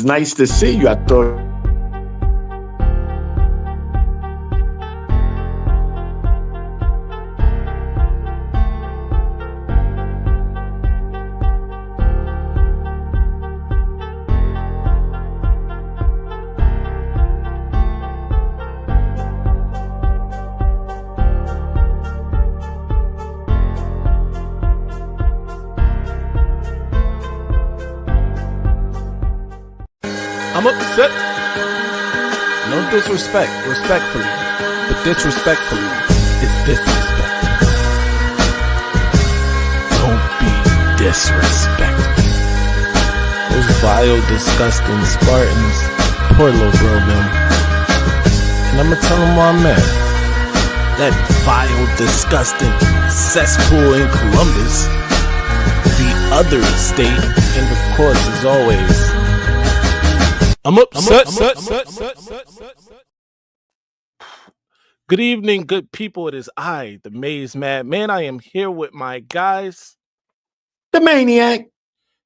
nice to see you. I thought. I'm upset. No disrespect, respectfully. But disrespectfully is disrespect. Don't be disrespectful. Those vile, disgusting Spartans. Poor little girl, them. And I'm gonna tell them why I'm mad. That vile, disgusting cesspool in Columbus. The other state, and of course, as always, I'm upset. Good evening, good people. It is I, the Maize Man. I am here with my guys, The Maniac.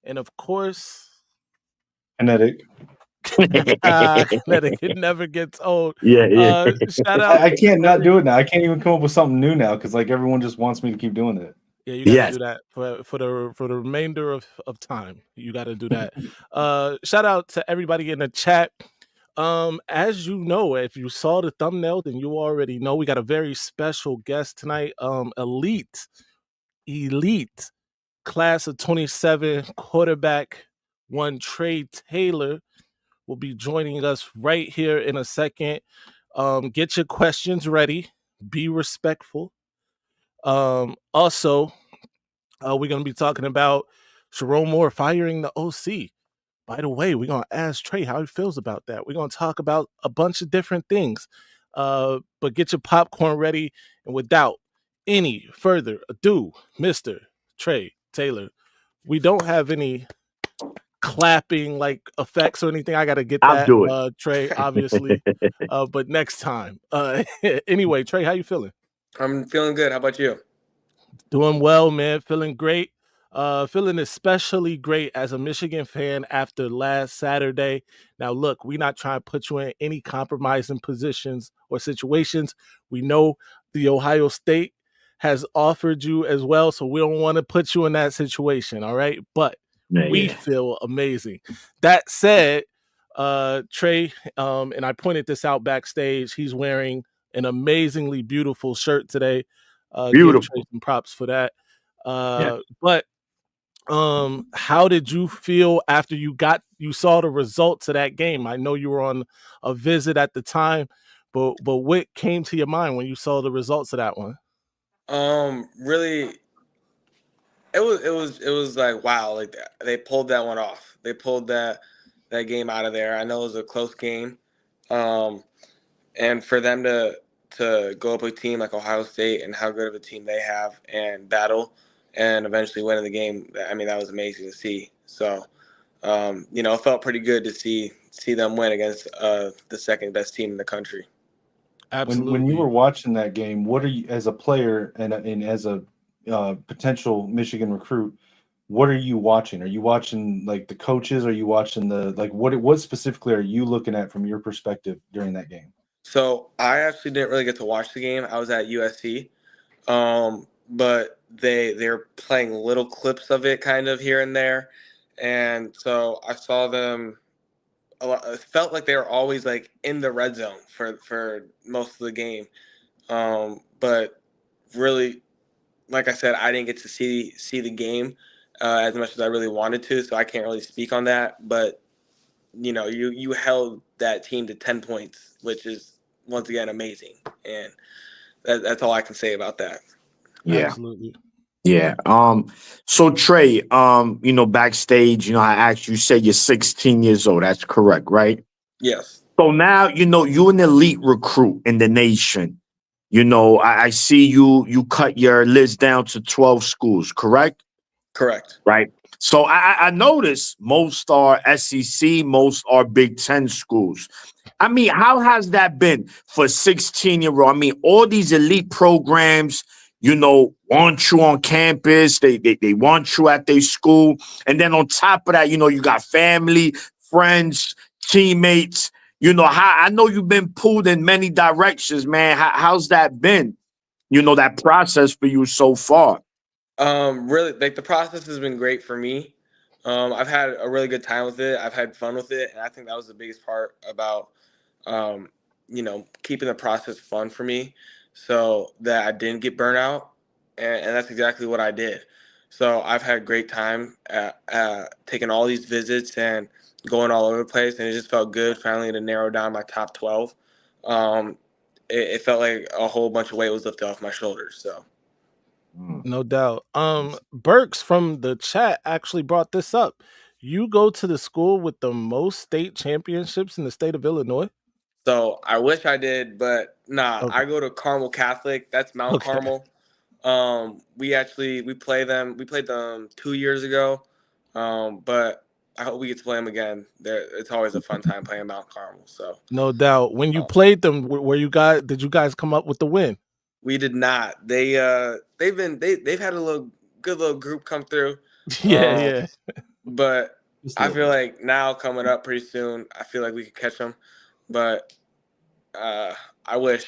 And of course, Kinetic. Kinetic. It never gets old. Yeah. Shout out. I can't not do it now. I can't even come up with something new now because like everyone just wants me to keep doing it. Yeah, you gotta do that for the remainder of time. You gotta do that. Shout out to everybody in the chat. As you know, if you saw the thumbnail, then you already know we got a very special guest tonight. Elite class of 27 quarterback one Trae Taylor will be joining us right here in a second. Get your questions ready. Be respectful. Also, we're going to be talking about Sharon Moore firing the OC. By the way, we're going to ask Trae how he feels about that. We're going to talk about a bunch of different things. But get your popcorn ready. And without any further ado, Mr. Trae Taylor, we don't have any clapping like effects or anything. I got to get that, Trae, obviously. But next time. Anyway, Trae, how you feeling? I'm feeling good. How about you? Doing well, man. Feeling great. Feeling especially great as a Michigan fan after last Saturday. Now, look, we're not trying to put you in any compromising positions or situations. We know the Ohio State has offered you as well, so we don't want to put you in that situation, all right? But we feel amazing. That said, Trae, and I pointed this out backstage, he's wearing an amazingly beautiful shirt today. Beautiful. Give Trae some props for that. But how did you feel after you saw the results of that game? I know you were on a visit at the time, but what came to your mind when you saw the results of that one? Really, it was like, wow, like they pulled that one off. They pulled that game out of there. I know it was a close game. And for them to go up with a team like Ohio State and how good of a team they have and battle and eventually winning the game, I mean, that was amazing to see. So, it felt pretty good to see them win against the second best team in the country. Absolutely. When you were watching that game, what are you, as a player and as a potential Michigan recruit, what are you watching? Are you watching like the coaches? Are you watching what specifically are you looking at from your perspective during that game? So I actually didn't really get to watch the game. I was at USC, but they're playing little clips of it kind of here and there. And so I saw them a lot. It felt like they were always like in the red zone for most of the game. But really, like I said, I didn't get to see the game as much as I really wanted to. So I can't really speak on that. But, you held that team to 10 points, which is, once again, amazing. And that's all I can say about that. Yeah. Absolutely. Yeah. So Trae, backstage, I asked you, said you're 16 years old. That's correct, right? Yes. So now, you're an elite recruit in the nation. I see you cut your list down to 12 schools, correct? Correct. Right. So I noticed most are SEC, most are Big Ten schools. I mean, how has that been for 16-year-old? I mean, all these elite programs, want you on campus. They want you at their school. And then on top of that, you got family, friends, teammates? You know, how I know you've been pulled in many directions, man. How's that been? You know, that process for you so far. Really, like the process has been great for me. I've had a really good time with it. I've had fun with it, and I think that was the biggest part about, um, keeping the process fun for me, so that I didn't get burnt out, and that's exactly what I did. So I've had a great time taking all these visits and going all over the place, and it just felt good finally to narrow down my top 12. Um, it felt like a whole bunch of weight was lifted off my shoulders. So. No doubt. Burks from the chat actually brought this up. You go to the school with the most state championships in the state of Illinois? So I wish I did, but nah, Okay. I go to Carmel Catholic. That's Mount Okay. Carmel. We play them. We played them 2 years ago. But I hope we get to play them again. It's always a fun time playing Mount Carmel. So No doubt. When you um, played them, did you guys come up with the win? we did not. They've had a good little group come through. Yeah, Um, yeah. but Just a I little feel bit. like now coming up pretty soon, I feel like we could catch them. But uh, I wish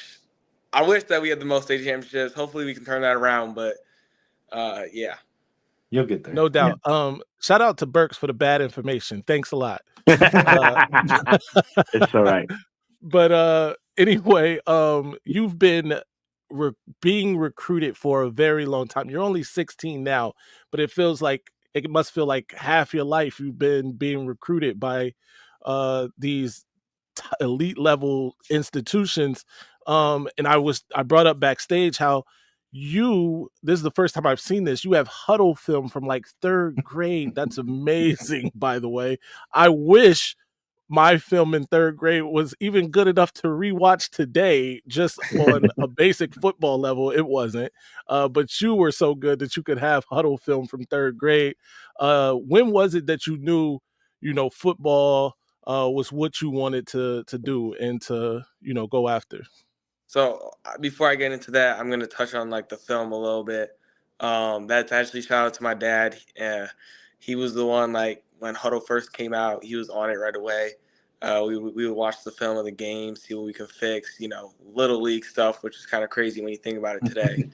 that we had the most state championships. Hopefully we can turn that around. But yeah. You'll get there. No Yeah. doubt. Shout out to Burks for the bad information. Thanks a lot. Uh, It's all right. but anyway, you've been being recruited for a very long time. You're only 16 now, but it must feel like half your life you've been being recruited by these elite level institutions. And I brought up backstage how this is the first time I've seen this. You have huddle film from like third grade. That's amazing, by the way. I wish my film in third grade was even good enough to rewatch today, just on a basic football level. It wasn't, but you were so good that you could have huddle film from third grade. When was it that you knew, football was what you wanted to do and to go after? So before I get into that, I'm gonna touch on like the film a little bit. That's actually shout out to my dad. He was the one, like when Huddle first came out, he was on it right away. We would watch the film of the game, see what we could fix. Little league stuff, which is kind of crazy when you think about it today.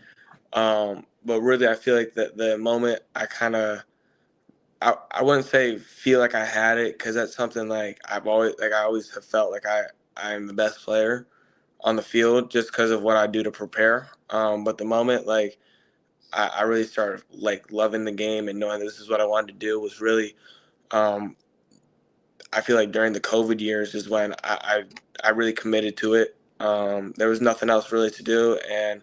But really, I feel like the moment I wouldn't say feel like I had it, because that's something like I always have felt like I'm the best player on the field just because of what I do to prepare. But the moment like I really started like loving the game and knowing this is what I wanted to do was really, um, I feel like during the COVID years is when I really committed to it. There was nothing else really to do, and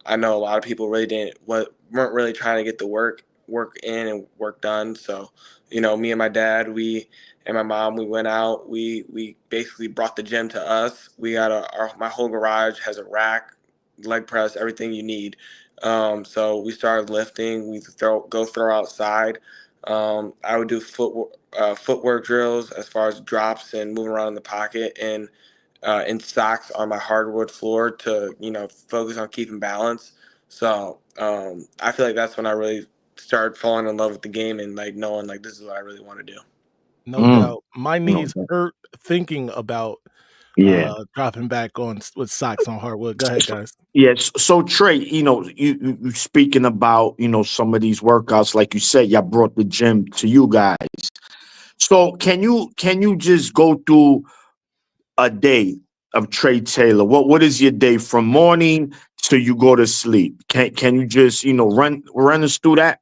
I know a lot of people really weren't really trying to get the work in and work done. So, me and my dad, and my mom, we went out. We basically brought the gym to us. We got my whole garage has a rack, leg press, everything you need. So we started lifting. We go throw outside. I would do footwork drills as far as drops and moving around in the pocket, and in socks on my hardwood floor to focus on keeping balance. So I feel like that's when I really started falling in love with the game and like knowing like this is what I really want to do. No Mm, doubt. My no, knees hurt thinking about yeah. dropping back on with socks on hardwood. Go ahead, guys. Yes. So Trey, you speaking about, some of these workouts, like you said, y'all brought the gym to you guys. So can you just go through a day of Trae Taylor? What is your day from morning till you go to sleep? Can you just, run us through that?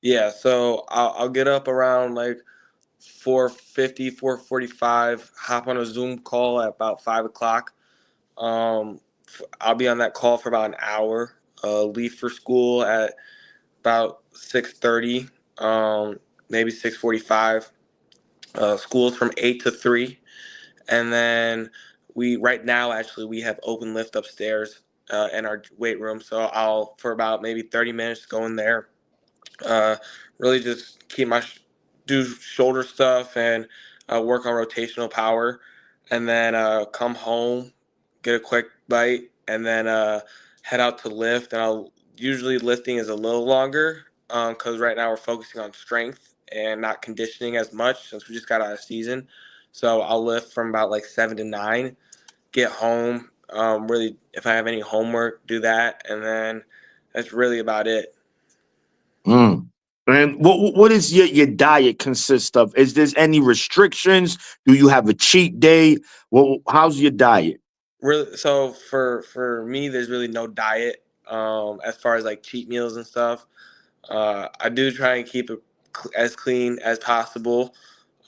Yeah, so I'll get up around like 4:50, 4:45. Hop on a Zoom call at about 5 o'clock. I'll be on that call for about an hour. Leave for school at about 6:30, maybe 6:45. School's from 8 to 3, and then right now actually we have open lift upstairs in our weight room. So I'll for about maybe 30 minutes go in there, uh, really just do shoulder stuff and work on rotational power, and then come home, get a quick bite, and then head out to lift. And I'll usually lifting is a little longer because right now we're focusing on strength and not conditioning as much since we just got out of season. So I'll lift from about like 7 to 9, get home. Really, if I have any homework, do that, and then that's really about it. Mm. And what is your diet consist of? Is there any restrictions? Do you have a cheat day? Well, how's your diet? Really, so for me, there's really no diet as far as like cheat meals and stuff. I do try and keep it as clean as possible.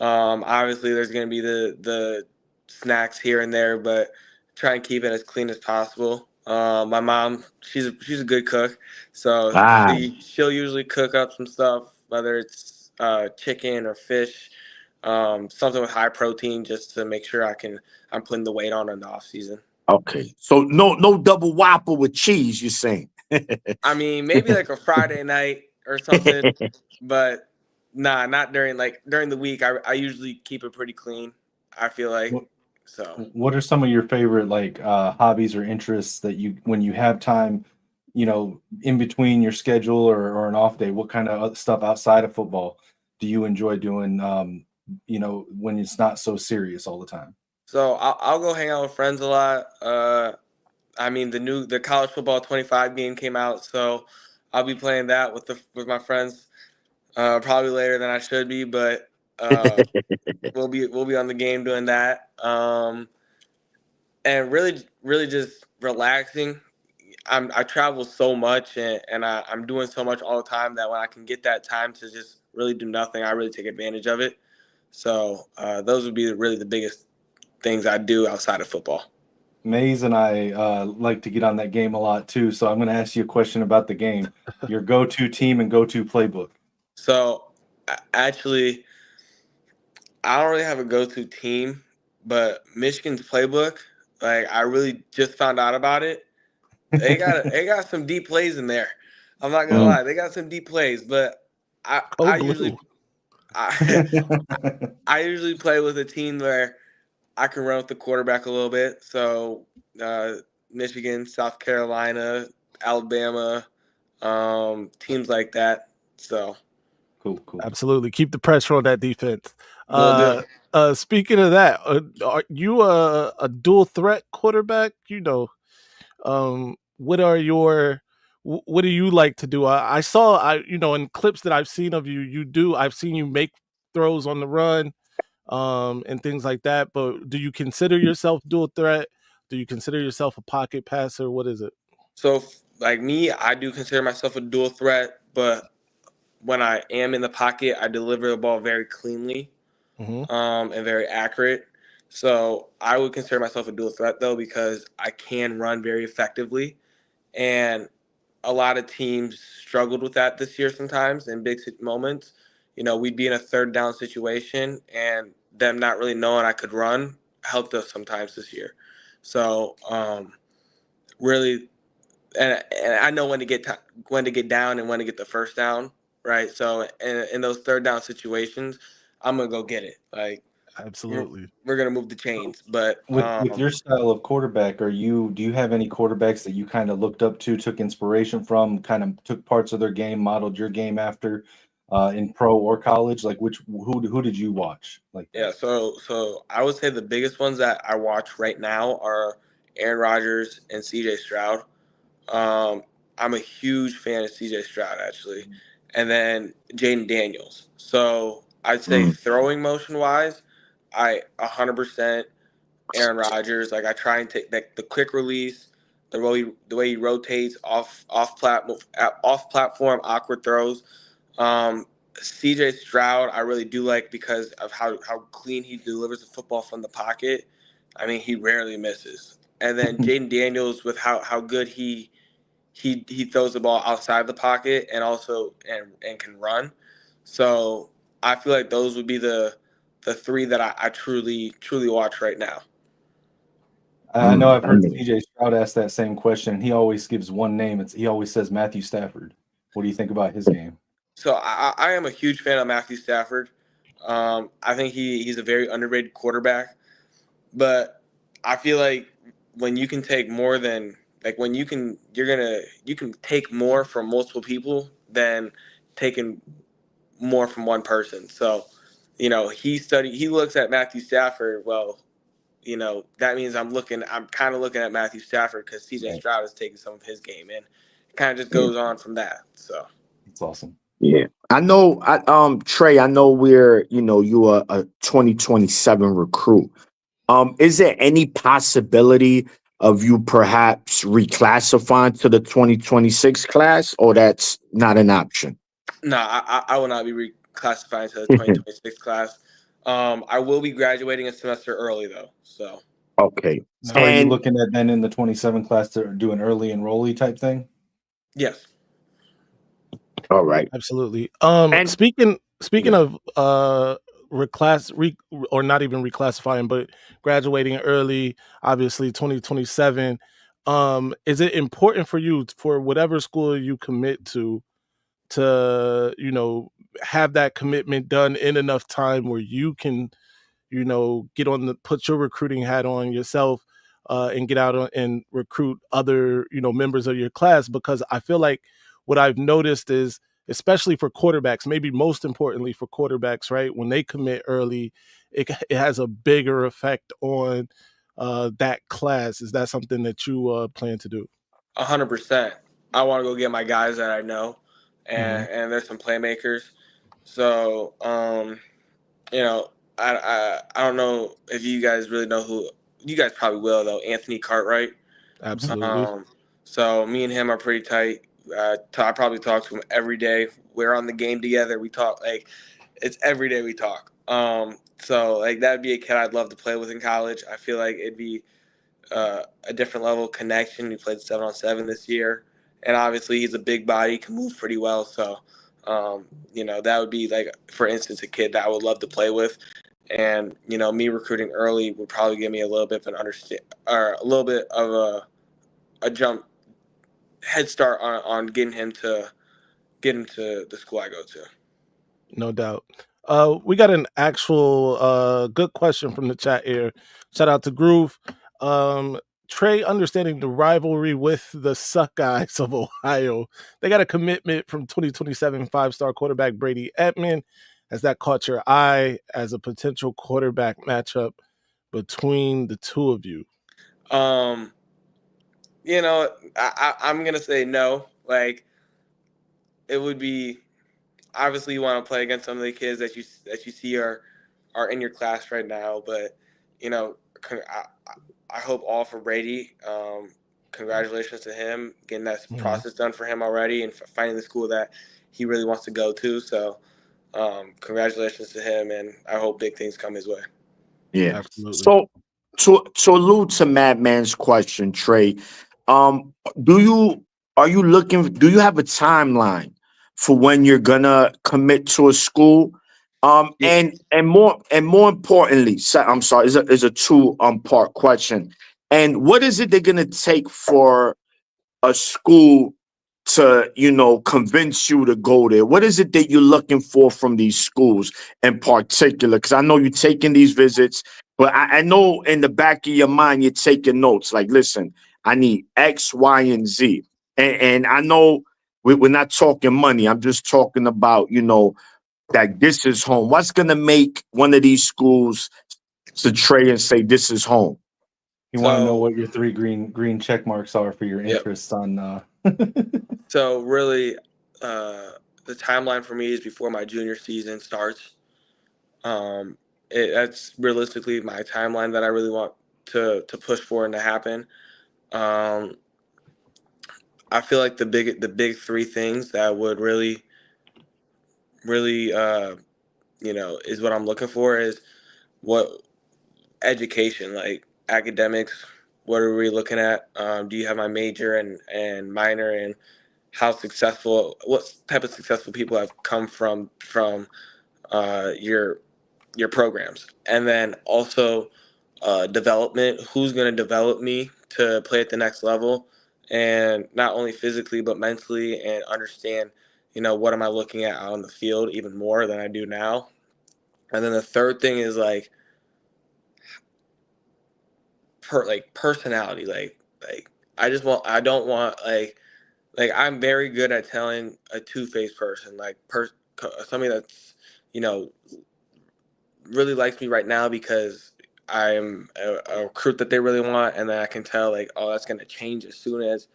Obviously, there's going to be the snacks here and there, but try and keep it as clean as possible. My mom, she's a good cook, so Ah, she'll usually cook up some stuff, whether it's chicken or fish, something with high protein, just to make sure I'm putting the weight on in the off season. okay. So no double whopper with cheese, you're saying? I mean, maybe like a Friday night or something, but nah, not during the week. I usually keep it pretty clean. I feel like What so. what are some of your favorite like hobbies or interests that you when you have time, in between your schedule or an off day, what kind of other stuff outside of football do you enjoy doing when it's not so serious all the time? So I'll go hang out with friends a lot. I mean the college football 25 game came out, so I'll be playing that with my friends. Probably later than I should be, but we'll be on the game doing that. And really just relaxing. I travel so much and I'm doing so much all the time that when I can get that time to just really do nothing, I really take advantage of it. So those would be really the biggest things I do outside of football. Maze and I like to get on that game a lot too, so I'm going to ask you a question about the game. Your go-to team and go-to playbook. So actually, I don't really have a go-to team, but Michigan's playbook, like I really just found out about it. They got some deep plays in there. I'm not gonna Mm. lie, they got some deep plays, but I Go I blue. usually I I usually play with a team where I can run with the quarterback a little bit. So uh, Michigan, South Carolina, Alabama, teams like that. So Cool, cool. Absolutely. Keep the pressure on that defense. we'll do. Speaking of that, are you a dual threat quarterback? What do you like to do? I saw, in clips that I've seen of you, I've seen you make throws on the run, and things like that. But do you consider yourself dual threat? Do you consider yourself a pocket passer? What is it? So like me, I do consider myself a dual threat, but when I am in the pocket, I deliver the ball very cleanly, Hmm. and very accurate. So I would consider myself a dual threat though because I can run very effectively, and a lot of teams struggled with that this year sometimes in big moments. We'd be in a third down situation, and them not really knowing I could run helped us sometimes this year. So really, and I know when to get down and when to get the first down, right? So in those third down situations, I'm gonna go get it. Like we're, Absolutely. we're gonna move the chains, but With your style of quarterback, do you have any quarterbacks that you kind of looked up to, took inspiration from, kind of took parts of their game, modeled your game after, in pro or college? Like who did you watch like yeah. that? So I would say the biggest ones that I watch right now are Aaron Rodgers and C.J. Stroud. Um, I'm a huge fan of C.J. Stroud actually, and then Jaden Daniels. So I'd say Mm. throwing motion wise, I 100% Aaron Rodgers. Like I try and take the quick release, the way he rotates off platform awkward throws. Um, C.J. Stroud, I really do like because of how clean he delivers the football from the pocket. I mean, he rarely misses. And then Jaden Daniels with how good he throws the ball outside the pocket and also and can run. So I feel like those would be the three that I truly watch right now. I know Mm. I've heard CJ Stroud ask that same question. He always gives one name. He always says Matthew Stafford. What do you think about his game? So I am a huge fan of Matthew Stafford. I think he's a very underrated quarterback, but I feel like when you can take more than like when you can take more from multiple people than taking more from one person. So, he looks at Matthew Stafford. Well, that means I'm kind of looking at Matthew Stafford because CJ Stroud is taking some of his game, and it kind of just goes on from that. So it's awesome. Yeah. I know, Trey, I know you are a 2027 recruit. Is there any possibility of you perhaps reclassifying to the 2026 class, or that's not an option? no, I will not be reclassifying to the 2026 class. I will be graduating a semester early though. So Okay. So are you looking at then in the 27 class to do an early enrollee type thing? yes. All right. Absolutely. And Speaking of or not even reclassifying, but graduating early, obviously 2027. Is it important for you for whatever school you commit to have that commitment done in enough time where you can put your recruiting hat on yourself and get out and recruit other, members of your class? Because I feel like what I've noticed is, especially for quarterbacks, maybe most importantly for quarterbacks, right? When they commit early, it has a bigger effect on that class. Is that something that you plan to do? 100%. I want to go get my guys that I know, and there's some playmakers. So, I don't know if you guys really know who. You guys probably will though. Anthony Cartwright. Absolutely. So me and him are pretty tight. I probably talk to him every day. We're on the game together. We talk it's every day we talk. So that'd be a kid I'd love to play with in college. I feel like it'd be a different level of connection. He played 7-on-7 this year, and obviously he's a big body, can move pretty well. So, that would be for instance, a kid that I would love to play with. And me recruiting early would probably give me a little bit of a little bit of a jump head start on getting him to the school I go to. No doubt. We got an actual good question from the chat here. Shout out to Groove. Trey, understanding the rivalry with the Suck Guys of Ohio, they got a commitment from 2027 5-star quarterback Brady. Has that caught your eye as a potential quarterback matchup between the two of you? I'm gonna say no. It would be, obviously you want to play against some of the kids that you see are in your class right now, but I hope all for Brady. Congratulations to him getting that process done for him already and finding the school that he really wants to go to. So congratulations to him, and I hope big things come his way. Yeah. Absolutely. So to allude to Madman's question, Trey, do you have a timeline for when you're gonna commit to a school? And more importantly, I'm sorry, is a two part question. And what is it they're gonna take for a school to convince you to go there? What is it that you're looking for from these schools in particular? Because I know you're taking these visits, but I know in the back of your mind you're taking notes like, listen, I need X, Y, and Z. And I know we're not talking money. I'm just talking about that this is home. What's gonna make one of these schools to Trey and say this is home? You want to know what your 3 green check marks are for your interests on So really, the timeline for me is before my junior season starts. That's realistically my timeline that I really want to push for and to happen. I feel like the big 3 things that would really is what I'm looking for is what education, like academics. What are we looking at? Do you have my major and minor, and what type of successful people have come from your programs? And then also development. Who's going to develop me to play at the next level, and not only physically but mentally, and understand what am I looking at out on the field even more than I do now. And then the third thing is personality. I don't want I'm very good at telling a two-faced person, somebody that's, you know, really likes me right now because I'm a recruit that they really want, and then I can tell like, oh, that's gonna change as soon as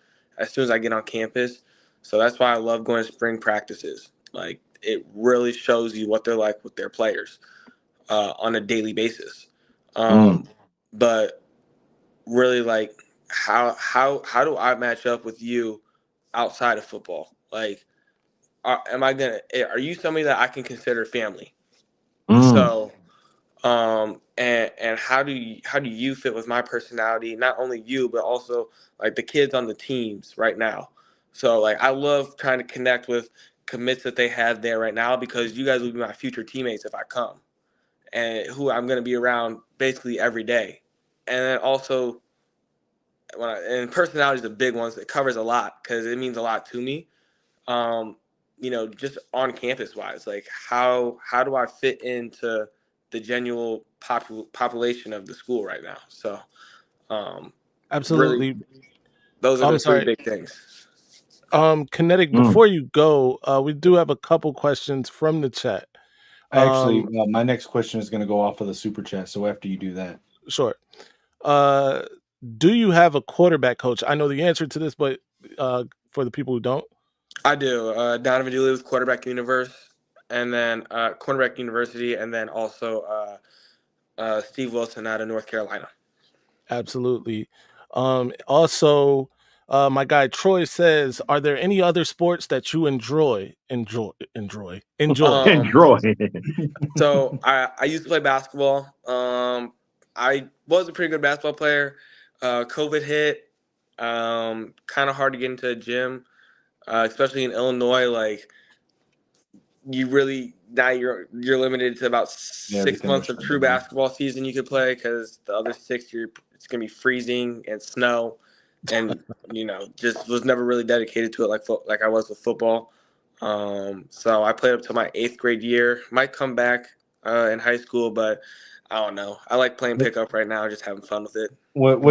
I get on campus. So that's why I love going to spring practices. Like it really shows you what they're like with their players on a daily basis. Mm. But really, like how do I match up with you outside of football? Like, are you somebody that I can consider family? Mm. So and how do you fit with my personality, not only you but also like the kids on the teams right now? So like I love trying to connect with commits that they have there right now, because you guys will be my future teammates if I come, and who I'm going to be around basically every day. And then also and personality is a big one. It covers a lot because it means a lot to me. um, just on campus wise, like how do I fit into the genuine population of the school right now? So, really, Absolutely. those are I'm the three sorry. big things. Kinetic, Mm. before you go, we do have a couple questions from the chat. Actually, my next question is going to go off of the super chat. So after you do that, Sure. Do you have a quarterback coach? I know the answer to this, but for the people who don't. I do. Donovan Dooley with Quarterback Universe, and then Quarterback University, and then also Steve Wilson out of North Carolina. Absolutely. Also, my guy Troy says, "Are there any other sports that you enjoy?" Um, Draw. so I used to play basketball. I was a pretty good basketball player. COVID hit. Kind of hard to get into a gym, especially in Illinois. Like you really now you're limited to about yeah, 6 everything was months of shut true down. basketball season you could play, because the other 6 it's gonna be freezing and snow, and just was never really dedicated to it like I was with football. So I played up to my 8th grade year. Might come back in high school, but I don't know. I like playing pickup right now, just having fun with it. What Right.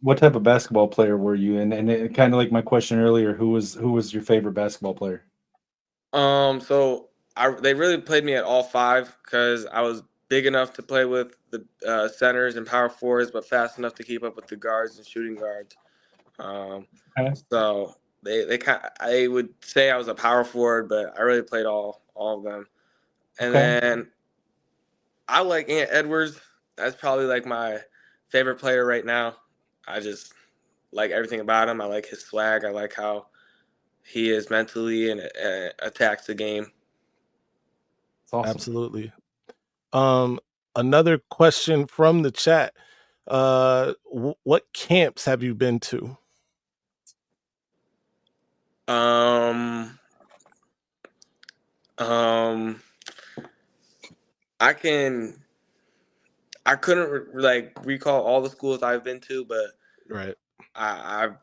what type of basketball player were you? And it kind of like my question earlier, who was your favorite basketball player? So they really played me at all 5, because I was big enough to play with the centers and power forwards, but fast enough to keep up with the guards and shooting guards. Okay. So I would say I was a power forward, but I really played all of them. And Okay. then I like Ant Edwards. That's probably like my favorite player right now. I just like everything about him. I like his swag. I like how he is mentally and attacks the game. It's awesome. Absolutely. Another question from the chat. What camps have you been to? Um, um, I can. I couldn't like recall all the schools I've been to, but Right. I've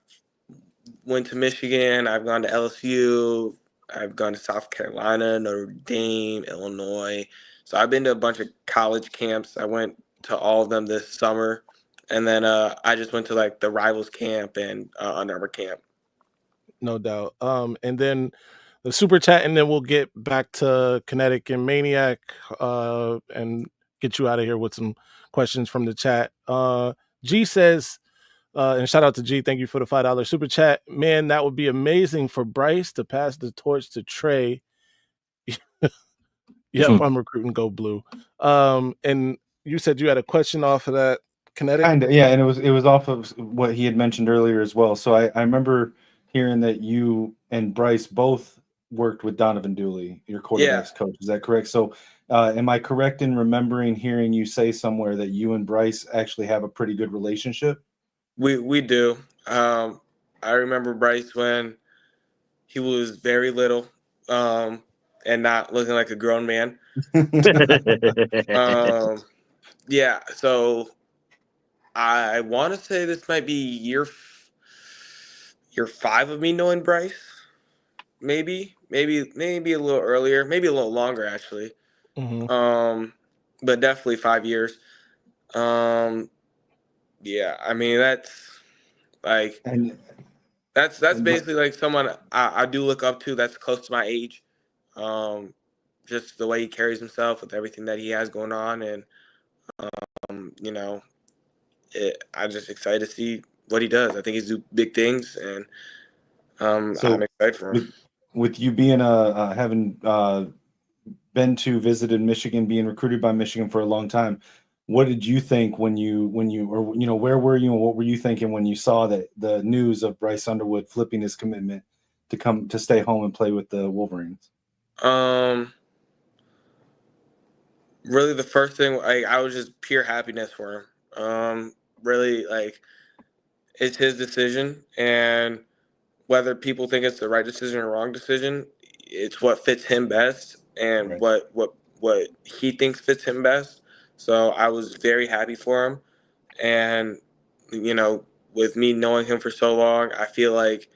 went to Michigan. I've gone to LSU. I've gone to South Carolina, Notre Dame, Illinois. So I've been to a bunch of college camps. I went to all of them this summer, and then I just went to like the Rivals camp and Under Armour camp. No doubt. And then the super chat, and then we'll get back to Kinetic and Maniac, and get you out of here with some questions from the chat. G says, and shout out to G, thank you for the $5 super chat. Man, that would be amazing for Bryce to pass the torch to Trey. Yep, I'm recruiting Go Blue. And you said you had a question off of that, Kinetic? Kind of, yeah, and it was off of what he had mentioned earlier as well. So I remember hearing that you and Bryce both worked with Donovan Dooley, your Yeah, quarterbacks coach. Is that correct? So am I correct in remembering hearing you say somewhere that you and Bryce actually have a pretty good relationship? we do. I remember Bryce when he was very little, and not looking like a grown man. Yeah, so I want to say this might be year 5 of me knowing Bryce. Maybe a little earlier, maybe a little longer actually. Mm-hmm. But definitely 5 years. Yeah, I mean that's like And that's basically like someone I do look up to that's close to my age. Um, just the way he carries himself with everything that he has going on, and you know, I'm just excited to see what he does. I think he's do big things, and I'm So excited for him. with you being having been to visited Michigan, being recruited by Michigan for a long time, what did you think when you or where were you and what were you thinking when you saw that the news of Bryce Underwood flipping his commitment to stay home and play with the Wolverines? Really, the first thing, I was just pure happiness for him. Really, like, it's his decision, and whether people think it's the right decision or wrong decision, it's what fits him best and Right. what he thinks fits him best. So I was very happy for him, and with me knowing him for so long, I feel like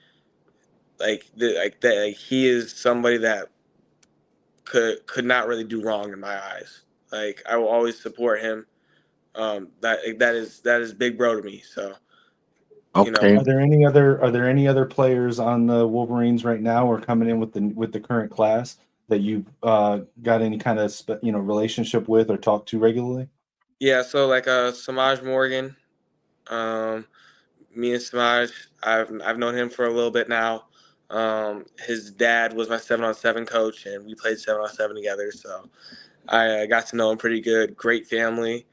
he is somebody that could not really do wrong in my eyes. Like, I will always support him. That is big bro to me. So Okay. Are there any other players on the Wolverines right now or coming in with the current class that you got any kind of relationship with or talk to regularly? yeah. So like Samaj Morgan, um, me and Samaj, I've known him for a little bit now. His dad was my 7-on-7 coach, and we played 7-on-7 together. So I got to know him pretty good. Great family.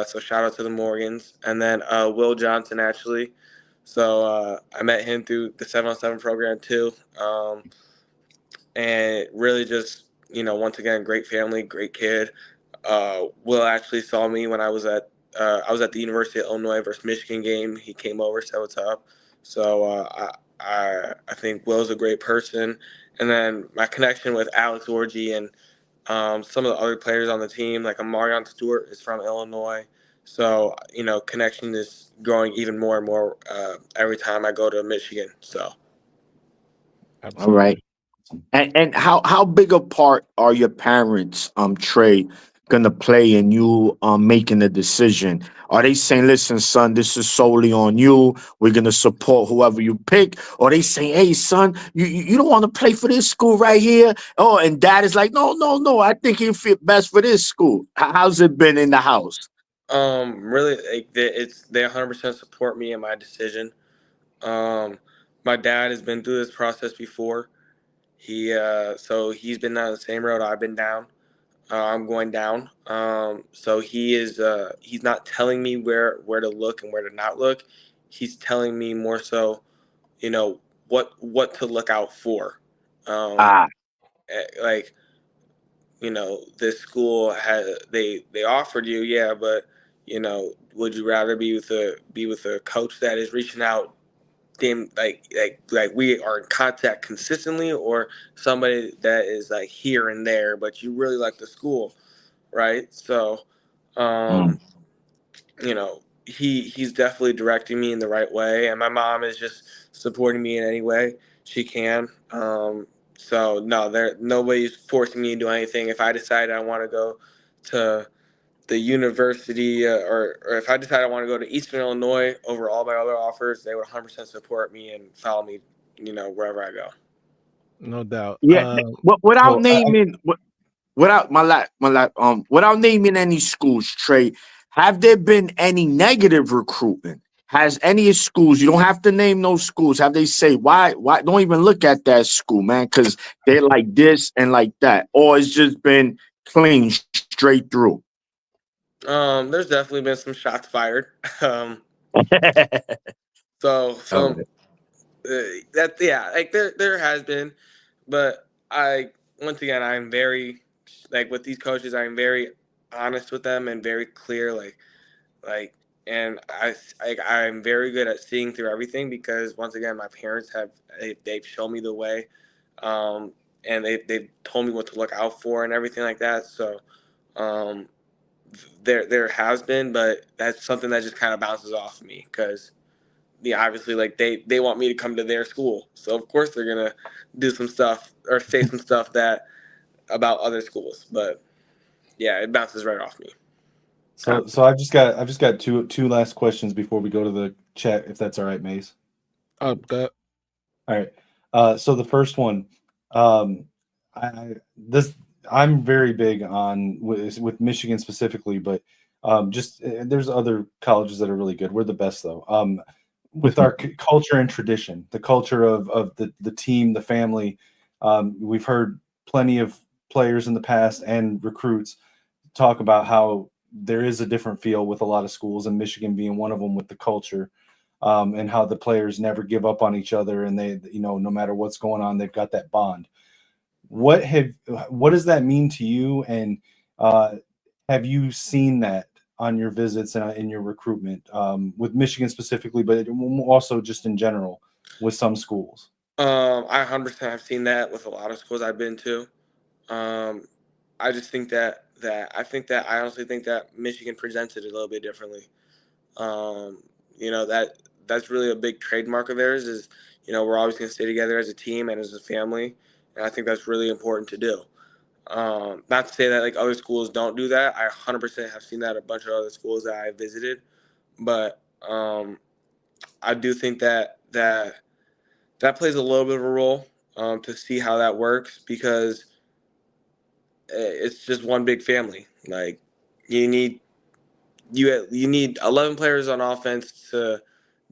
So shout out to the Morgans, and then Will Johnson actually. So I met him through the 7-on-7 program too, and really just once again, great family, great kid. Will actually saw me when I was at the University of Illinois versus Michigan game. He came over, said what's up. So I think Will's a great person, and then my connection with Alex Orgy and some of the other players on the team, like Amarion Stewart, is from Illinois. So, connection is growing even more and more every time I go to Michigan. So, All right. And how big a part are your parents, Trey, gonna play in you making the decision? Are they saying, listen, son, this is solely on you, we're gonna support whoever you pick? Or they saying, hey, son, you don't want to play for this school right here? Oh, and dad is like, no, I think he fit best for this school. How's it been in the house? really, like, they 100% support me in my decision. Um, my dad has been through this process before. So he's been down the same road I've been down. I'm going down. So he's not telling me where to look and where to not look. He's telling me more so, you know, what to look out for. Um, Ah, like, this school they offered you, yeah, but would you rather be with a coach that is reaching out, them like we are in contact consistently, or somebody that is like here and there, but you really like the school, right? So, mm, um, he's definitely directing me in the right way, and my mom is just supporting me in any way she can. So no, nobody's forcing me to do anything. If I decide I want to go to the university, or if I decide I want to go to Eastern Illinois over all my other offers, they would 100% support me and follow me, wherever I go. No doubt. yeah. Without So naming, without naming any schools, Trey, have there been any negative recruitment? Has any schools, you don't have to name those schools, have they say why don't even look at that school, man, because they're like this and like that, or it's just been clean straight through? There's definitely been some shots fired. So All some that yeah, like there has been, but I once again I'm very, like, with these coaches, I'm very honest with them and very clear, like and I'm very good at seeing through everything, because once again my parents they've shown me the way, um, and they've told me what to look out for and everything like that. So um, there has been, but that's something that just kind of bounces off me, because yeah, obviously, like, they want me to come to their school, so of course they're gonna do some stuff or say some stuff that about other schools. But yeah, it bounces right off me. so I've just got two last questions before we go to the chat, if that's all right, Maze. That All right. So the first one, um, this I'm very big on with Michigan specifically, but there's other colleges that are really good. We're the best though. With our culture and tradition, the culture of the team, the family. We've heard plenty of players in the past and recruits talk about how there is a different feel with a lot of schools, and Michigan being one of them with the culture, and how the players never give up on each other, and they, no matter what's going on, they've got that bond. What does that mean to you? And have you seen that on your visits and in your recruitment with Michigan specifically, but also just in general with some schools? I 100% have seen that with a lot of schools I've been to. I just think that I honestly think that Michigan presents it a little bit differently. That's really a big trademark of theirs is, we're always going to stay together as a team and as a family. And I think that's really important to do. Not to say that like other schools don't do that. I 100% have seen that at a bunch of other schools that I visited. But I do think that plays a little bit of a role to see how that works, because it's just one big family. Like you need 11 players on offense to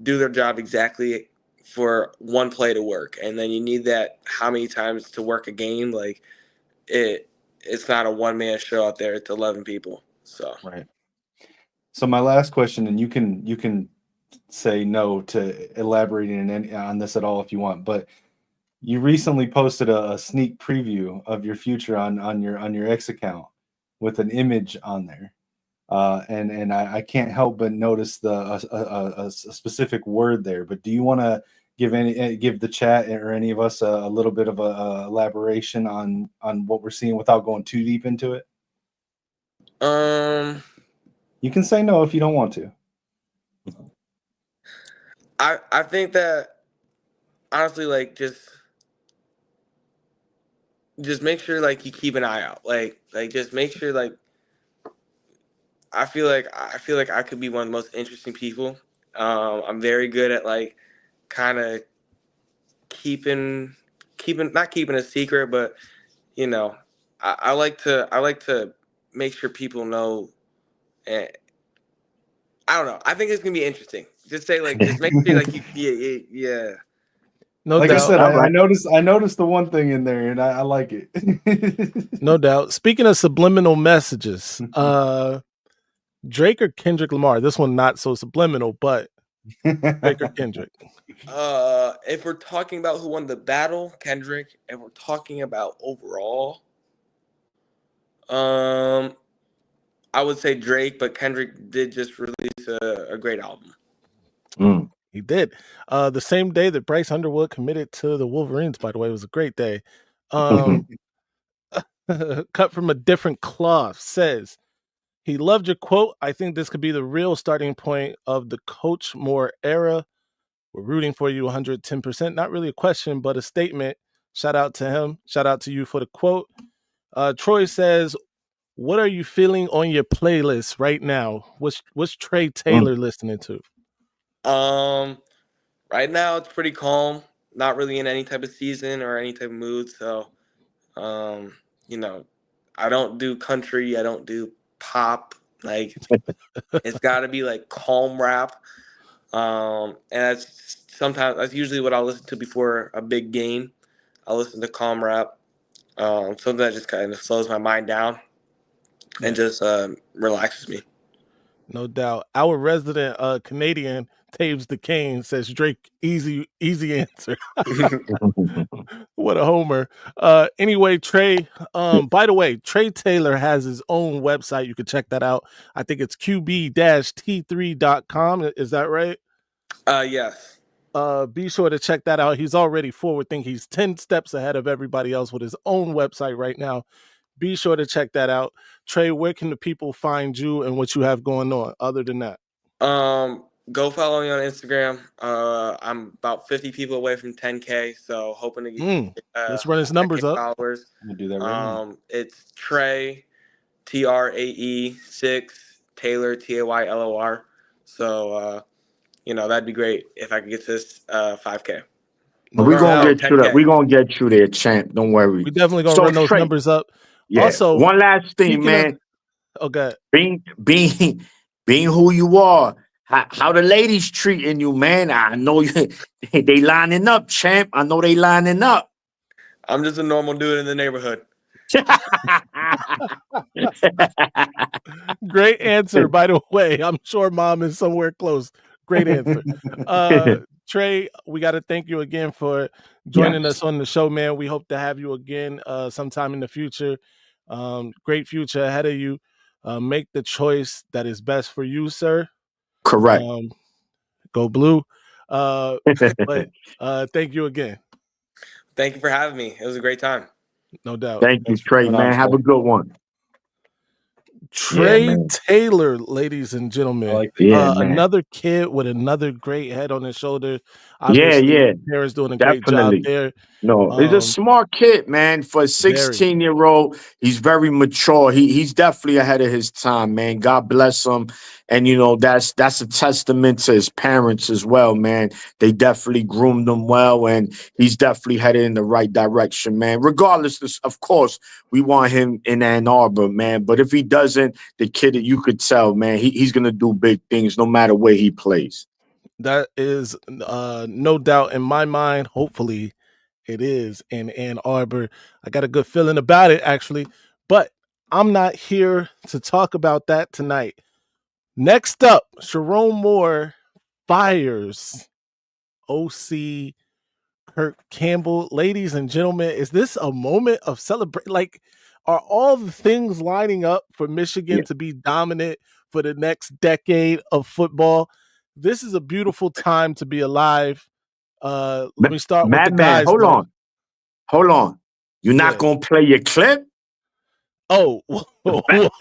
do their job exactly for one play to work, and then you need that how many times to work a game. Like it's not a one-man show out there. It's 11 people. So right. So my last question, and you can say no to elaborating on this at all if you want, but you recently posted a sneak preview of your future on your X account with an image on there, and I can't help but notice a specific word there. But do you want to give the chat or any of us a little bit of a elaboration on what we're seeing without going too deep into it? You can say no if you don't want to. I think that honestly, like just make sure like you keep an eye out. Like just make sure like I feel like I could be one of the most interesting people. I'm very good at like kind of keeping not keeping a secret, but I like to make sure people know. And I don't know. I think it's gonna be interesting. Just say like just make sure like yeah. No Like doubt. I said, All I right. noticed the one thing in there, and I like it. No doubt. Speaking of subliminal messages, Drake or Kendrick Lamar? This one not so subliminal, but Drake or Kendrick? If we're talking about who won the battle, Kendrick. If we're talking about overall, I would say Drake, but Kendrick did just release a great album. He did. The same day that Bryce Underwood committed to the Wolverines, by the way, it was a great day. Cut from a different cloth says, he loved your quote. I think this could be the real starting point of the Coach Moore era. We're rooting for you 110%. Not really a question, but a statement. Shout out to him. Shout out to you for the quote. Troy says, what are you feeling on your playlist right now? What's Trae Taylor listening to? Right now it's pretty calm. Not really in any type of season or any type of mood. So, I don't do country. I don't do pop. Like, it's got to be like calm rap. And that's usually what I'll listen to before a big game. I'll listen to calm rap. Something that just kind of slows my mind down and just relaxes me. No doubt. Our resident Canadian Taves the Kane says Drake, easy answer. What a homer. Anyway, Trae, by the way, Trae Taylor has his own website. You can check that out. I think it's qb-t3.com. Is that right? Yes. Be sure to check that out. He's already forward thinking. He's 10 steps ahead of everybody else with his own website right now. Be sure to check that out. Trae, where can the people find you and what you have going on other than that? Go follow me on Instagram. I'm about 50 people away from 10K, so hoping to get let's run his numbers up. Followers. I'm gonna do that right now. It's Trae, TRAE 6 Taylor TAYLOR. So that'd be great if I could get this 5K. We're gonna get you that. 10K. We're gonna get you there, champ. Don't worry. We're definitely gonna So, run those Trae, numbers up. Yeah. Also, One last thing, speaking of, man. okay, Being who you are. How the ladies treating you, man? I know they lining up, champ. I know they lining up. I'm just a normal dude in the neighborhood. great answer, by the way. I'm sure mom is somewhere close. Great answer. Trey, we got to thank you again for joining us on the show, man. We hope to have you again sometime in the future. Great future ahead of you. Make the choice that is best for you, sir. Correct. Go blue. But thank you again. Thank you for having me. It was a great time. No doubt. Thank you, Trey, man. Have a good one. Trae Taylor, ladies and gentlemen. like another kid with another great head on his shoulder. Obviously, Yeah. Tara's doing a Definitely. great job there. No, he's a smart kid, man. For a 16-year-old, he's very mature. He's definitely ahead of his time, man. God bless him. And that's a testament to his parents as well, man. They definitely groomed him well, and he's definitely headed in the right direction, man. Regardless, of course, we want him in Ann Arbor, man. But if he doesn't, the kid, you could tell, man, he's gonna do big things no matter where he plays. That is no doubt in my mind. Hopefully it is in Ann Arbor. I got a good feeling about it, actually. But I'm not here to talk about that tonight. Next up, Sharon Moore fires OC Kirk Campbell. Ladies and gentlemen, is this a moment of celebration? Like, are all the things lining up for Michigan to be dominant for the next decade of football? This is a beautiful time to be alive. Let me start with the guys. Hold on. You're not gonna play your clip? Oh,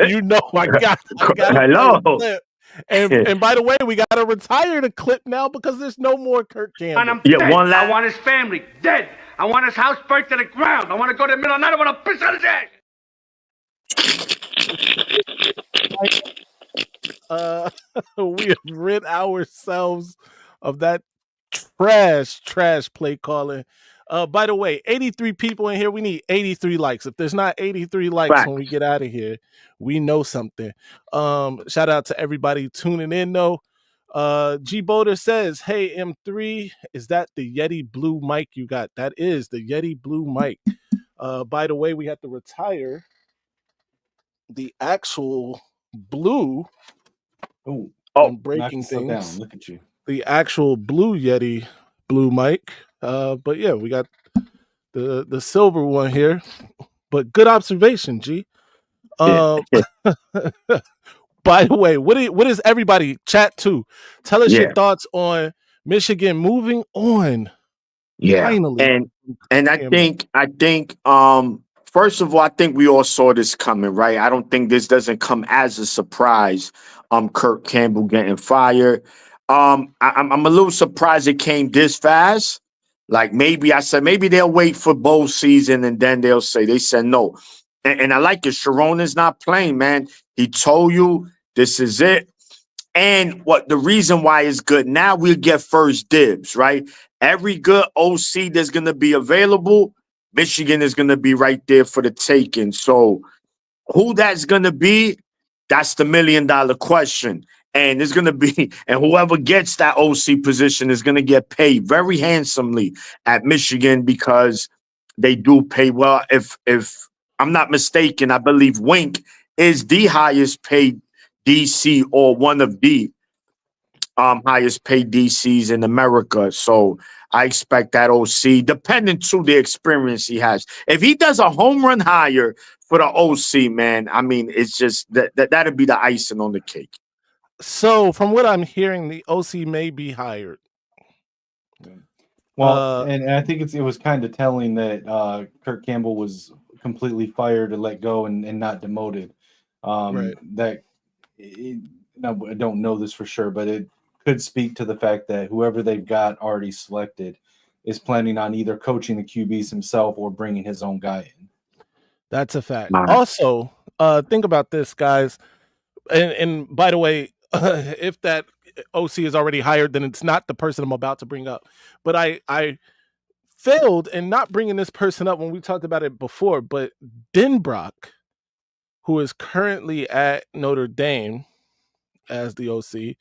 you know I got hello. Play the clip. And by the way, we gotta retire the clip now because there's no more Kirk Campbell. And I'm dead. I want his family dead. I want his house burnt to the ground. I want to go to the middle of the night. I want to piss on his ass. We have rid ourselves of that trash play calling. By the way, 83 people in here. We need 83 likes. If there's not 83 likes when we get out of here, we know something. Shout out to everybody tuning in though. G Boulder says, "Hey M3, is that the Yeti blue mic you got?" That is the Yeti blue mic. By the way, we have to retire the actual blue. I'm breaking things. Down. Look at you. The actual blue Yeti blue mic. But yeah, we got the silver one here. But good observation, G. By the way, what is everybody chat to? Tell us your thoughts on Michigan moving on. Yeah. Finally. And I think first of all, I think we all saw this coming, right? I don't think this doesn't come as a surprise. Kirk Campbell getting fired. I'm a little surprised it came this fast. Like maybe they'll wait for bowl season and then they'll say. They said no. And I like it. Sharon is not playing, man. He told you this is it. And the reason why it's good now, we'll get first dibs, right? Every good OC that's going to be available, Michigan is going to be right there for the taking. So who that's going to be, that's the $1 million question. And it's going to be, and whoever gets that OC position is going to get paid very handsomely at Michigan because they do pay well. If I'm not mistaken, I believe Wink is the highest paid DC or one of the highest paid DCs in America. So I expect that OC, depending to the experience he has. If he does a home run hire for the OC, man, I mean, it's just that'd be the icing on the cake. So from what I'm hearing, the OC may be hired. Well, and I think it was kind of telling that Kirk Campbell was completely fired and let go and not demoted. Right. I don't know this for sure, but it could speak to the fact that whoever they've got already selected is planning on either coaching the QBs himself or bringing his own guy in. That's a fact. Also, think about this, guys. And by the way, if that OC is already hired, then it's not the person I'm about to bring up. But I failed in not bringing this person up when we talked about it before. But Denbrock who is currently at Notre Dame as the OC.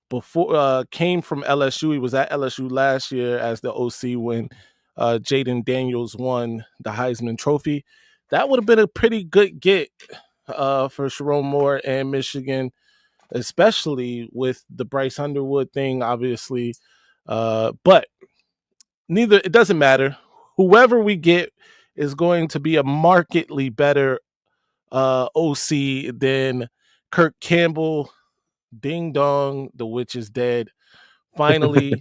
Before came from LSU. He was at LSU last year as the OC when Jaden Daniels won the Heisman Trophy. That would have been a pretty good get for Sharon Moore and Michigan, especially with the Bryce Underwood thing, obviously. But it doesn't matter. Whoever we get is going to be a markedly better OC than Kirk Campbell. Ding dong, the witch is dead. Finally,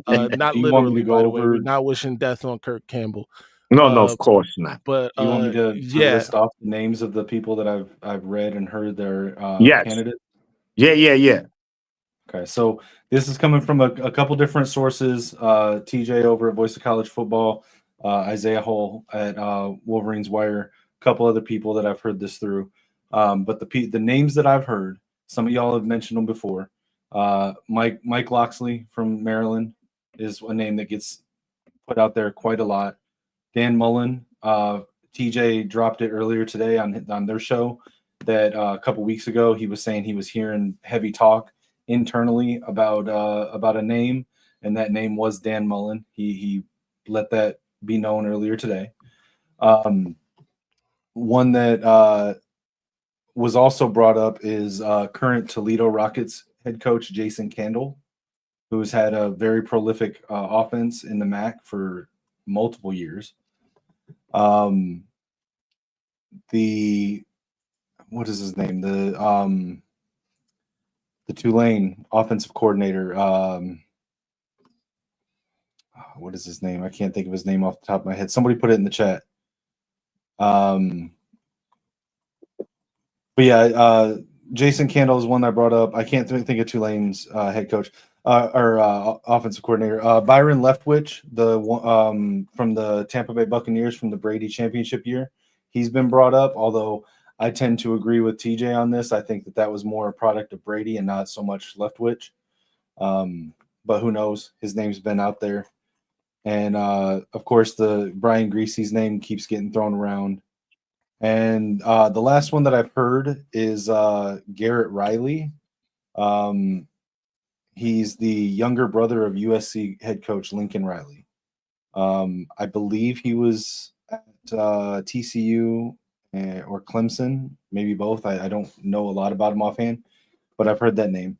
not Do you want me literally, to by go the way. We're over? not wishing death on Kirk Campbell. No, of course not. But Do you want me to yeah, list off the names of the people that I've read and heard their Yes. candidates? Yeah. Okay, so this is coming from a couple different sources. TJ over at Voice of College Football, Isaiah Hull at Wolverines Wire, a couple other people that I've heard this through. But the names that I've heard, some of y'all have mentioned them before. Mike Loxley from Maryland is a name that gets put out there quite a lot. Dan Mullen, TJ dropped it earlier today on their show that a couple weeks ago he was saying he was hearing heavy talk internally about a name, and that name was Dan Mullen. He let that be known earlier today. One that was also brought up is current Toledo Rockets head coach Jason Candle, who's had a very prolific offense in the MAC for multiple years. What is his name? The Tulane offensive coordinator. What is his name? I can't think of his name off the top of my head. Somebody put it in the chat. But yeah, Jason Candle is one that I brought up. I can't think of Tulane's head coach or offensive coordinator. Byron Leftwich, from the Tampa Bay Buccaneers from the Brady championship year. He's been brought up, although I tend to agree with TJ on this. I think that was more a product of Brady and not so much Leftwich. But who knows? His name's been out there. And, of course, the Brian Greasy's name keeps getting thrown around. And the last one that I've heard is Garrett Riley. He's the younger brother of USC head coach Lincoln Riley. I believe he was at TCU or Clemson, maybe both. I don't know a lot about him offhand, but I've heard that name.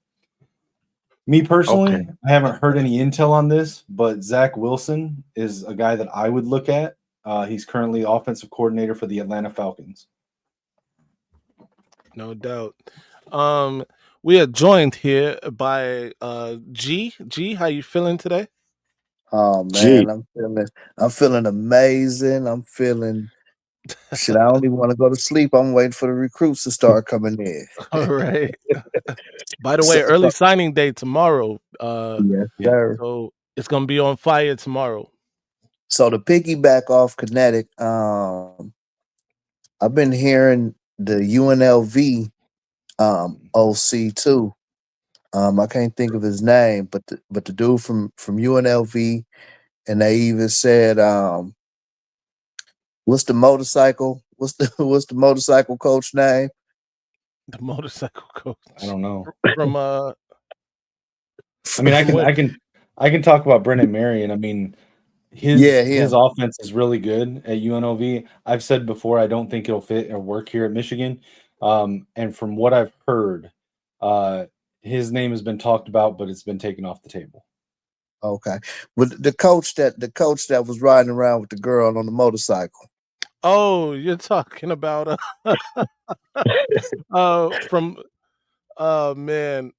Me personally, Okay. I haven't heard any intel on this, but Zach Wilson is a guy that I would look at. He's currently offensive coordinator for the Atlanta Falcons. no doubt. We are joined here by G. G, how you feeling today? Oh Gee. man, I'm feeling amazing. I'm feeling shit. I don't even want to go to sleep. I'm waiting for the recruits to start coming in. All right. By the way, early signing day tomorrow. Yes, sir. So it's gonna be on fire tomorrow. So to piggyback off Kinetic, I've been hearing the UNLV OC too. I can't think of his name, but the dude from UNLV, and they even said, what's the motorcycle? What's the motorcycle coach name? The motorcycle coach. I don't know. From I mean, I can talk about Brennan Marion. I mean, his offense is really good at UNLV. I've said before, I don't think it'll fit or work here at Michigan. And from what I've heard, his name has been talked about, but it's been taken off the table. Okay, but the coach that was riding around with the girl on the motorcycle. Oh, you're talking about from man,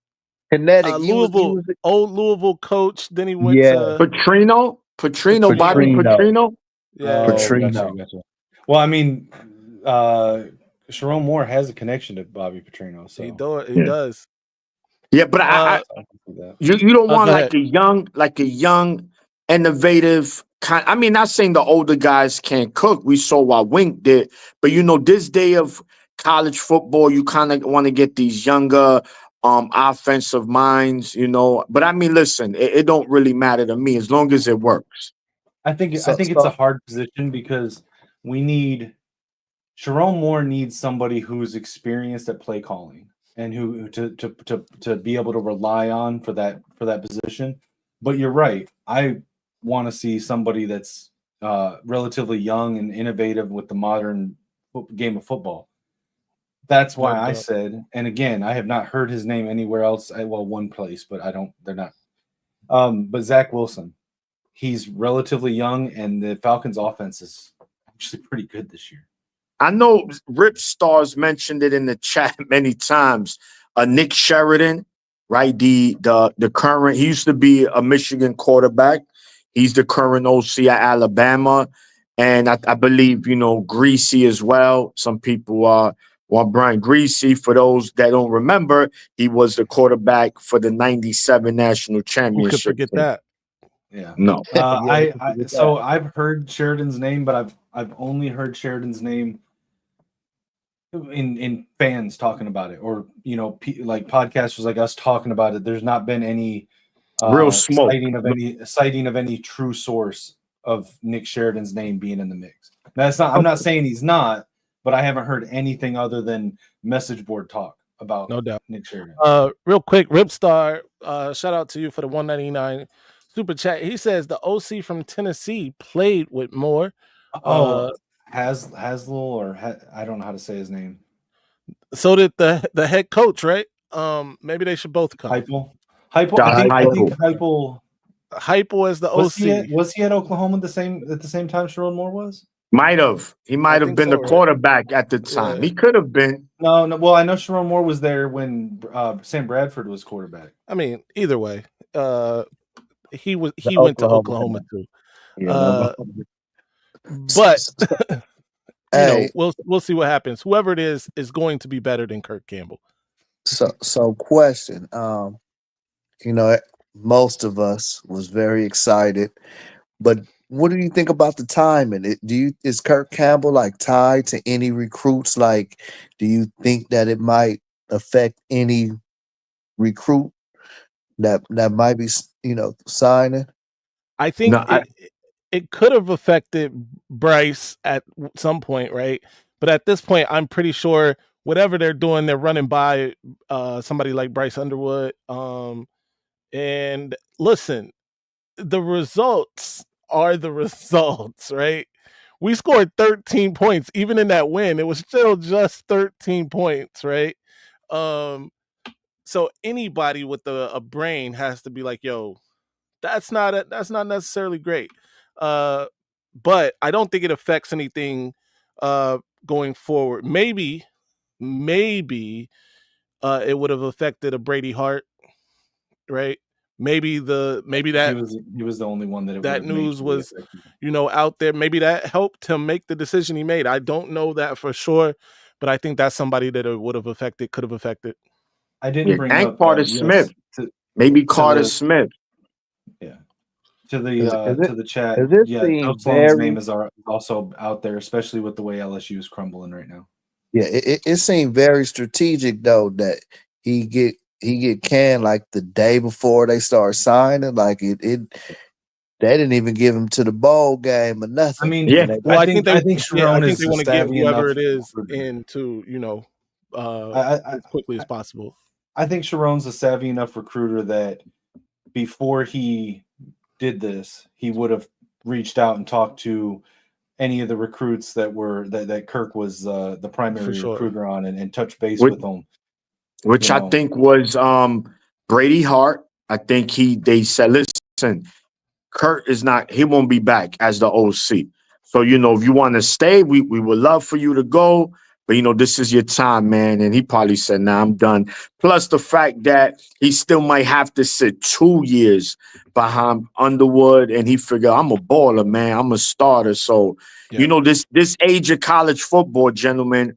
Kinetic, Louisville, old Louisville coach. Then he went to Petrino, Bobby Petrino. Yeah, Gotcha. Well, I mean, Sharon Moore has a connection to Bobby Petrino, so he does. Yeah, but you don't want like a young, innovative kind. I mean, not saying the older guys can't cook. We saw what Wink did, but this day of college football, you kind of want to get these younger offensive minds, But I mean, listen, it don't really matter to me as long as it works. I think it's a hard position because we need Sharon Moore needs somebody who's experienced at play calling and who to be able to rely on for that position. But you're right. I want to see somebody that's relatively young and innovative with the modern game of football. That's why I said, and again, I have not heard his name anywhere else. Well, one place, but I don't. They're not. But Zach Wilson, he's relatively young, and the Falcons' offense is actually pretty good this year. I know Rip Stars mentioned it in the chat many times. Nick Sheridan, right? The current, he used to be a Michigan quarterback. He's the current OC at Alabama. And I believe, Greasy as well. Some people want Brian Greasy. For those that don't remember, he was the quarterback for the 97 national championship. Who could forget that? Yeah. No. So I've heard Sheridan's name, but I've only heard Sheridan's name in fans talking about it, or like podcasters like us talking about it. There's not been any real smoke citing of any true source of Nick Sheridan's name being in the mix. That's not. I'm not saying he's not, but I haven't heard anything other than message board talk about no doubt Nick Sheridan. Real quick, Ripstar, shout out to you for the 199 super chat. He says the OC from Tennessee played with Moore. Haslel, or I don't know how to say his name. So did the head coach, right? Maybe they should both come. Heupel. I think Heupel as the OC. Was he at Oklahoma at the same time Sharon Moore was? Might have. He might have been the quarterback at the time. Yeah. He could have been. No. Well, I know Sharon Moore was there when Sam Bradford was quarterback. I mean, either way, he went to Oklahoma too. Yeah, but we'll see what happens. Whoever it is going to be better than Kirk Campbell. So question. Most of us was very excited, but what do you think about the timing? Is Kirk Campbell like tied to any recruits? Like, do you think that it might affect any recruit that might be signing? I think it could have affected Bryce at some point, right? But at this point, I'm pretty sure whatever they're doing, they're running by somebody like Bryce Underwood. And listen, the results are the results, right? We scored 13 points. Even in that win, it was still just 13 points, right? So anybody with a brain has to be like, yo, that's not necessarily great. But I don't think it affects anything going forward. Maybe it would have affected a Brady Hart, right? Maybe that he was the only one that news was, out there. Maybe that helped him make the decision he made. I don't know that for sure, but I think that's somebody that it would have affected, could have affected. I didn't bring up Carter Smith. Maybe Carter Smith. Yeah. To the chat. Sloan's name is also out there, especially with the way LSU is crumbling right now. Yeah, it seemed very strategic though that he get canned like the day before they start signing. Like they didn't even give him to the bowl game or nothing. I mean, I think they want to get whoever it is into as quickly as possible. I think Sharon's a savvy enough recruiter that before he did this, he would have reached out and talked to any of the recruits that Kirk was the primary recruiter on and touch base with them. Which I think was Brady Hart. I think they said, listen, Kurt he won't be back as the OC. So, if you want to stay, we would love for you to go. But, this is your time, man. And he probably said, nah, I'm done. Plus the fact that he still might have to sit 2 years behind Underwood. And he figured, I'm a baller, man. I'm a starter. So, this age of college football, gentlemen,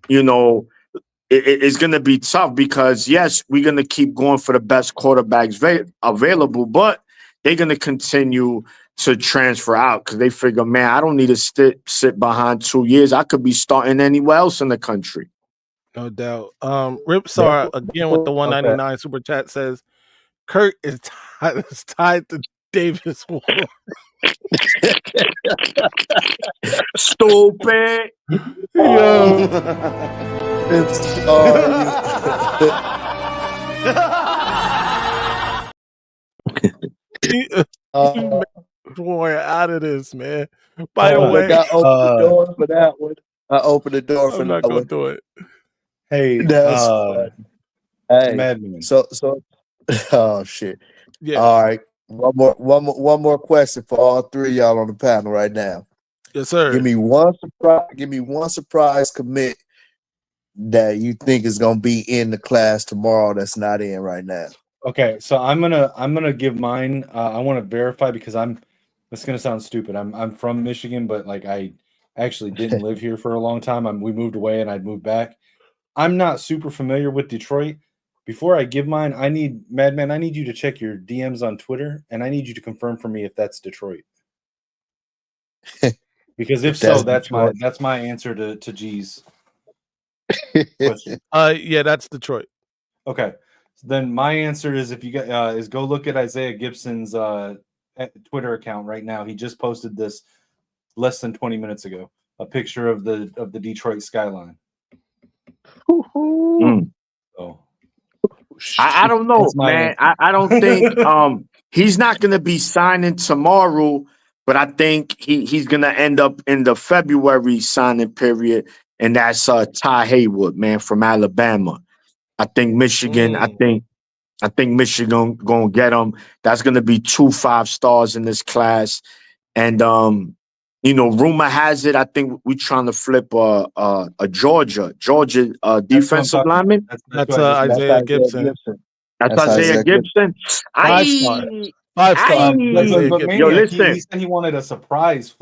it's going to be tough because, yes, we're going to keep going for the best quarterbacks available, but they're going to continue to transfer out because they figure, man, I don't need to sit behind 2 years. I could be starting anywhere else in the country. No doubt. Ripsar, again, with the 199 super chat says, Kurt is tied to Davis Ward. Stupid. Yo. I'm sorry. Warren out of this, man. By the Look, way, I opened the door for that one. I opened the door for I'm not that gonna one. do it. Hey, That's funny. Hey, Madman. so oh shit. Yeah. All right. One more question for all three of y'all on the panel right now. Yes, sir. Give me one surprise commit that you think is gonna be in the class tomorrow that's not in right now. Okay, so I'm gonna give mine. I want to verify because It's gonna sound stupid. I'm from Michigan, but like I actually didn't live here for a long time. We moved away and I'd moved back. I'm not super familiar with Detroit. Before I give mine, I need Madman. I need you to check your DMs on Twitter, and I need you to confirm for me if that's Detroit. Because if so, that's my answer to G's question. Yeah, that's Detroit. Okay, so then my answer is if you get is go look at Isaiah Gibson's Twitter account right now. He just posted this less than 20 minutes ago. A picture of the Detroit skyline. So I don't know, man. I don't think he's not gonna be signing tomorrow, but I think he's gonna end up in the February signing period, and that's Ty Haywood, man, from Alabama. I think Michigan. I think Michigan gonna get him. That's gonna be 2 5-stars in this class, and rumor has it. I think we're trying to flip a Georgia defensive lineman. That's Isaiah Gibson. That's Isaiah Gibson. 5-star. 5-star. Yo, listen. He said he wanted a surprise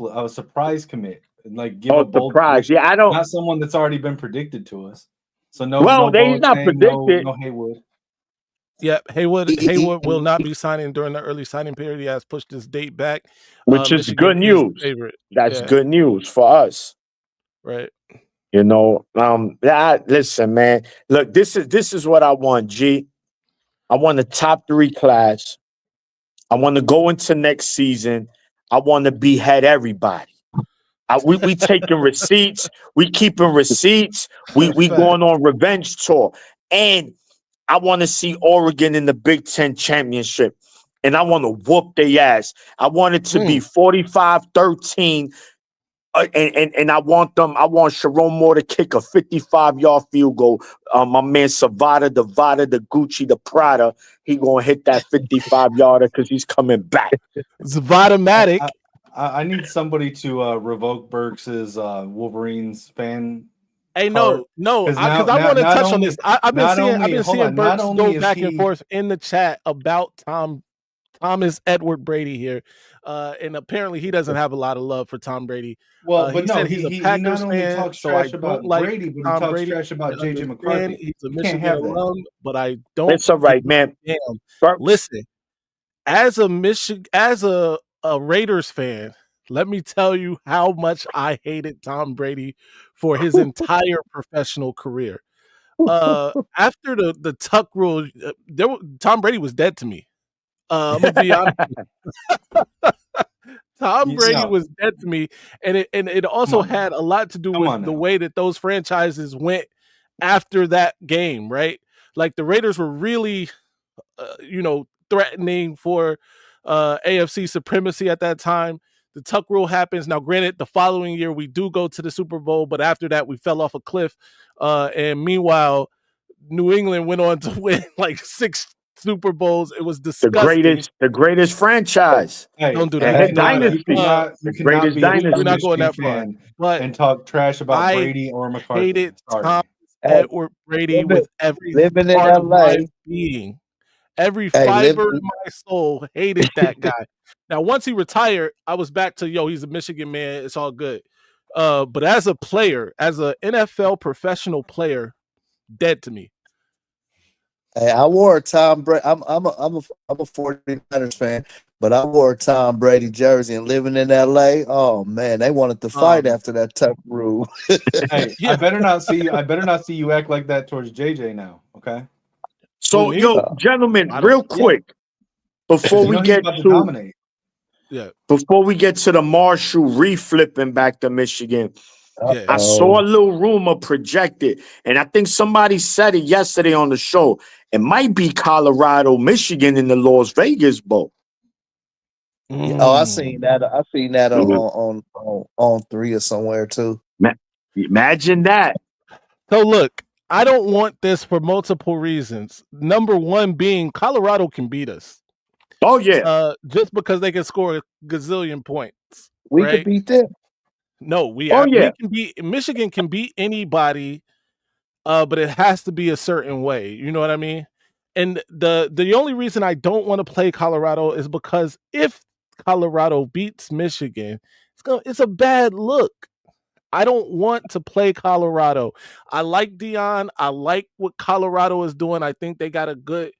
commit, like give a bold surprise. prediction. Yeah, I don't. Not someone that's already been predicted to us. So no. Well, no he's not predicted. No Haywood. Yeah, Haywood will not be signing during the early signing period. He has pushed his date back, which is good news. That's good news for us, right? Listen, man. Look, this is what I want. G, I want a top 3 class. I want to go into next season. I want to behead everybody. We taking receipts. We keeping receipts. We going on revenge tour, and I want to see Oregon in the Big Ten championship, and I want to whoop their ass. I want it to be 45-13, and I want Sharon Moore to kick a 55-yard field goal. My man Savada, the Vada, the Gucci, the Prada, he gonna hit that 55-yarder because he's coming back. Zavada-matic. I need somebody to revoke Burks' Wolverines fan. Hey, no, because I want to touch on this. I've been seeing Burks go back and forth in the chat about Thomas Edward Brady here, and apparently he doesn't have a lot of love for Tom Brady. Well, but he said he's a Packers not only fan, talks so I trash about don't like Brady, but he Tom talks Brady. trash about JJ McCarthy. He's a Michigan alum, but I don't. It's all right, man. Listen, as a Raiders fan, let me tell you how much I hated Tom Brady for his entire professional career. After the Tuck rule, Tom Brady was dead to me. I'm gonna be honest. Tom Brady was dead to me, and it also had a lot to do with the way that those franchises went after that game, right? Like the Raiders were really, threatening for AFC supremacy at that time. The Tuck rule happens. Now, granted, the following year we do go to the Super Bowl, but after that we fell off a cliff. And meanwhile, New England went on to win like 6 Super Bowls. It was disgusting. The greatest franchise. Hey, don't do that. Dynasty. The greatest dynasty. We're not going that far. But and talk trash about Brady or McCarthy. Hated Tom Edward Brady with every part of my being. Every fiber of my soul hated that guy. Now, once he retired, I was back to, he's a Michigan man. It's all good. But as a player, as an NFL professional player, dead to me. Hey, I wore a Tom Brady. I'm a 49ers fan, but I wore a Tom Brady jersey and living in LA. Oh man, they wanted to fight after that Tuck rule. Hey, I better not see you act like that towards JJ now. Okay. So, gentlemen, real quick, before we get to Yeah. Before we get to the Marshall reflipping back to Michigan, Yeah. I saw a little rumor projected, and I think somebody said it yesterday on the show. It might be Colorado, Michigan in the Las Vegas Bowl. Oh, I seen that. I seen that on 3 or somewhere too. Imagine that. So look, I don't want this for multiple reasons. Number one being Colorado can beat us. Oh yeah. Just because they can score a gazillion points. We right? could beat them. No, we yeah. can beat Michigan can beat anybody, but it has to be a certain way. You know what I mean? And the only reason I don't want to play Colorado is because if Colorado beats Michigan, it's a bad look. I don't want to play Colorado. I like Dion. I like what Colorado is doing. I think they got a good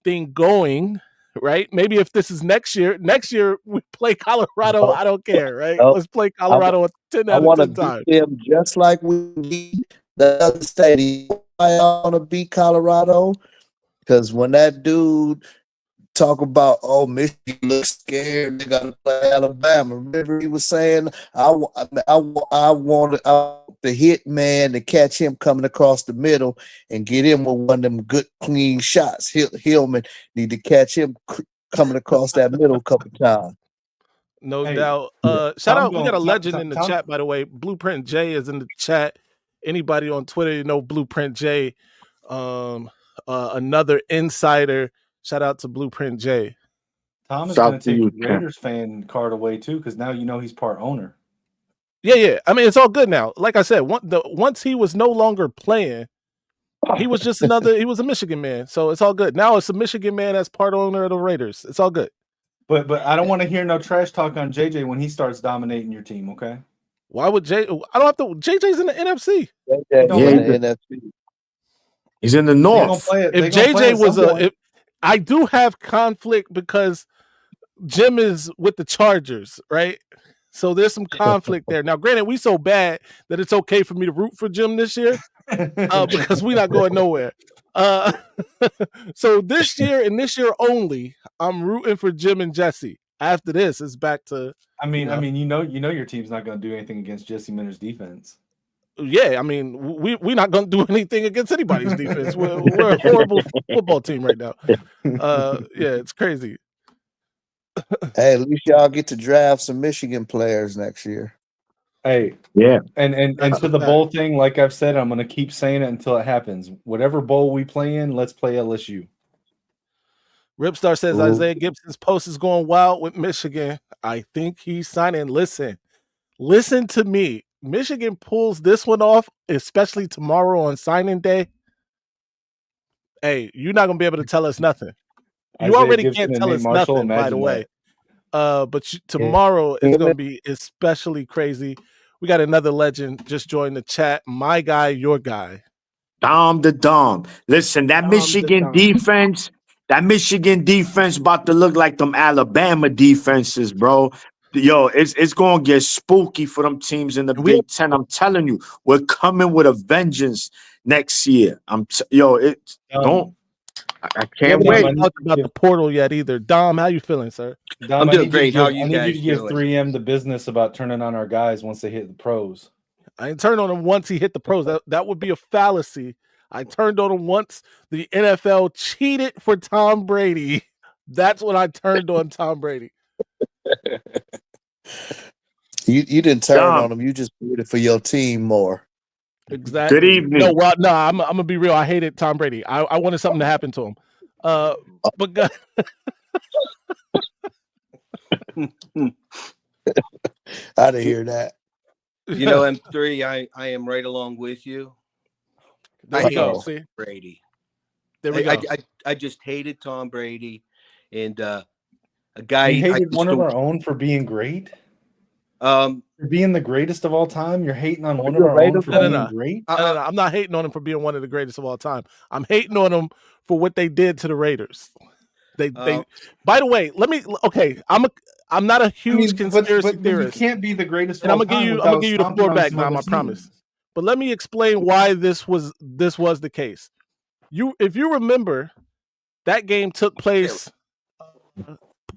thing going, right? Maybe if this is next year we play Colorado. I don't care, right? Nope. Let's play Colorado 10 I out of want to 10 beat times. them just like we beat the other state. I want to beat Colorado because when that dude talk about, oh, Michigan looks scared, they got to play Alabama. Remember he was saying, I want the hit man to catch him coming across the middle and get him with one of them good clean shots. Hillman need to catch him coming across that middle a couple times. No Hey, doubt. Shout out. We got a legend in the Tom- chat, by the way. Blueprint J is in the chat. Anybody on Twitter, you know Blueprint J. Another insider. Shout out to Blueprint J. Tom is Shout going to to take you, the Raiders fan card away too, because now you know he's part owner. Yeah. I mean, it's all good now. Like I said, once he was no longer playing, he was just he was a Michigan man. So it's all good. Now it's a Michigan man as part owner of the Raiders. It's all good. But I don't want to hear no trash talk on JJ when he starts dominating your team, okay? Why would I don't have to. JJ's in the NFC. He's in the North. If JJ was I do have conflict because Jim is with the Chargers, right? So there's some conflict there. Now, granted, we so bad that it's okay for me to root for Jim this year because we're not going nowhere. So this year and this year only, I'm rooting for Jim and Jesse. After this, it's back to. I mean, you know your team's not going to do anything against Jesse Minter's defense. Yeah, I mean, we're not going to do anything against anybody's defense. We're a horrible football team right now. Yeah, it's crazy. Hey, at least y'all get to draft some Michigan players next year. Hey, yeah, and to the bowl thing, like I've said, I'm going to keep saying it until it happens. Whatever bowl we play in, let's play LSU. Ripstar says Isaiah Gibson's post is going wild with Michigan. I think he's signing. Listen to me. Michigan pulls this one off, especially tomorrow on signing day. Hey, you're not gonna be able to tell us nothing. You Isaiah already Gibson can't tell us Marshall, nothing, by the way. But tomorrow is gonna be especially crazy. We got another legend just joined the chat. My guy, your guy. Dom the Dom. Listen, that Michigan defense about to look like them Alabama defenses, bro. Yo, it's gonna get spooky for them teams in the Big Ten. I'm telling you, we're coming with a vengeance next year. I can't wait. We haven't talked about the portal yet either. Dom, how you feeling, sir? Dom, I'm doing great. How are you guys? I need you to give doing? 3M the business about turning on our guys once they hit the pros. I ain't turned on him once he hit the pros. That would be a fallacy. I turned on him once the NFL cheated for Tom Brady. That's when I turned on Tom Brady. You didn't turn on him. You just rooted for your team more. Exactly. Good evening. No, I'm gonna be real. I hated Tom Brady. I wanted something to happen to him. But I didn't hear that. You know, M3, I am right along with you. There we go. See, Brady. There we go. I just hated Tom Brady, and a guy. You hated one of our own for being great. For being the greatest of all time, you're hating on one of our own for being great. No, I'm not hating on him for being one of the greatest of all time. I'm hating on him for what they did to the Raiders. They. By the way, I'm not a huge conspiracy theorist. You can't be the greatest. And I'm gonna give you the floor back, Dom. I promise. But let me explain why this was the case. If you remember, that game took place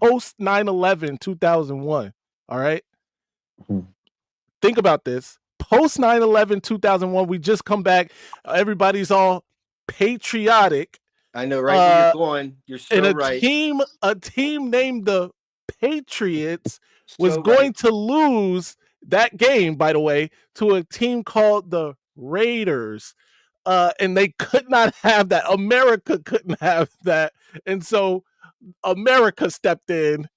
post 9/11 2001. All right. Mhm. Think about this. Post 9/11 2001, we just come back. Everybody's all patriotic. I know right where you're going. You're And so a right. team named the Patriots was So going right. to lose that game, by the way, to a team called the Raiders. And they could not have that. America couldn't have that. And so America stepped in.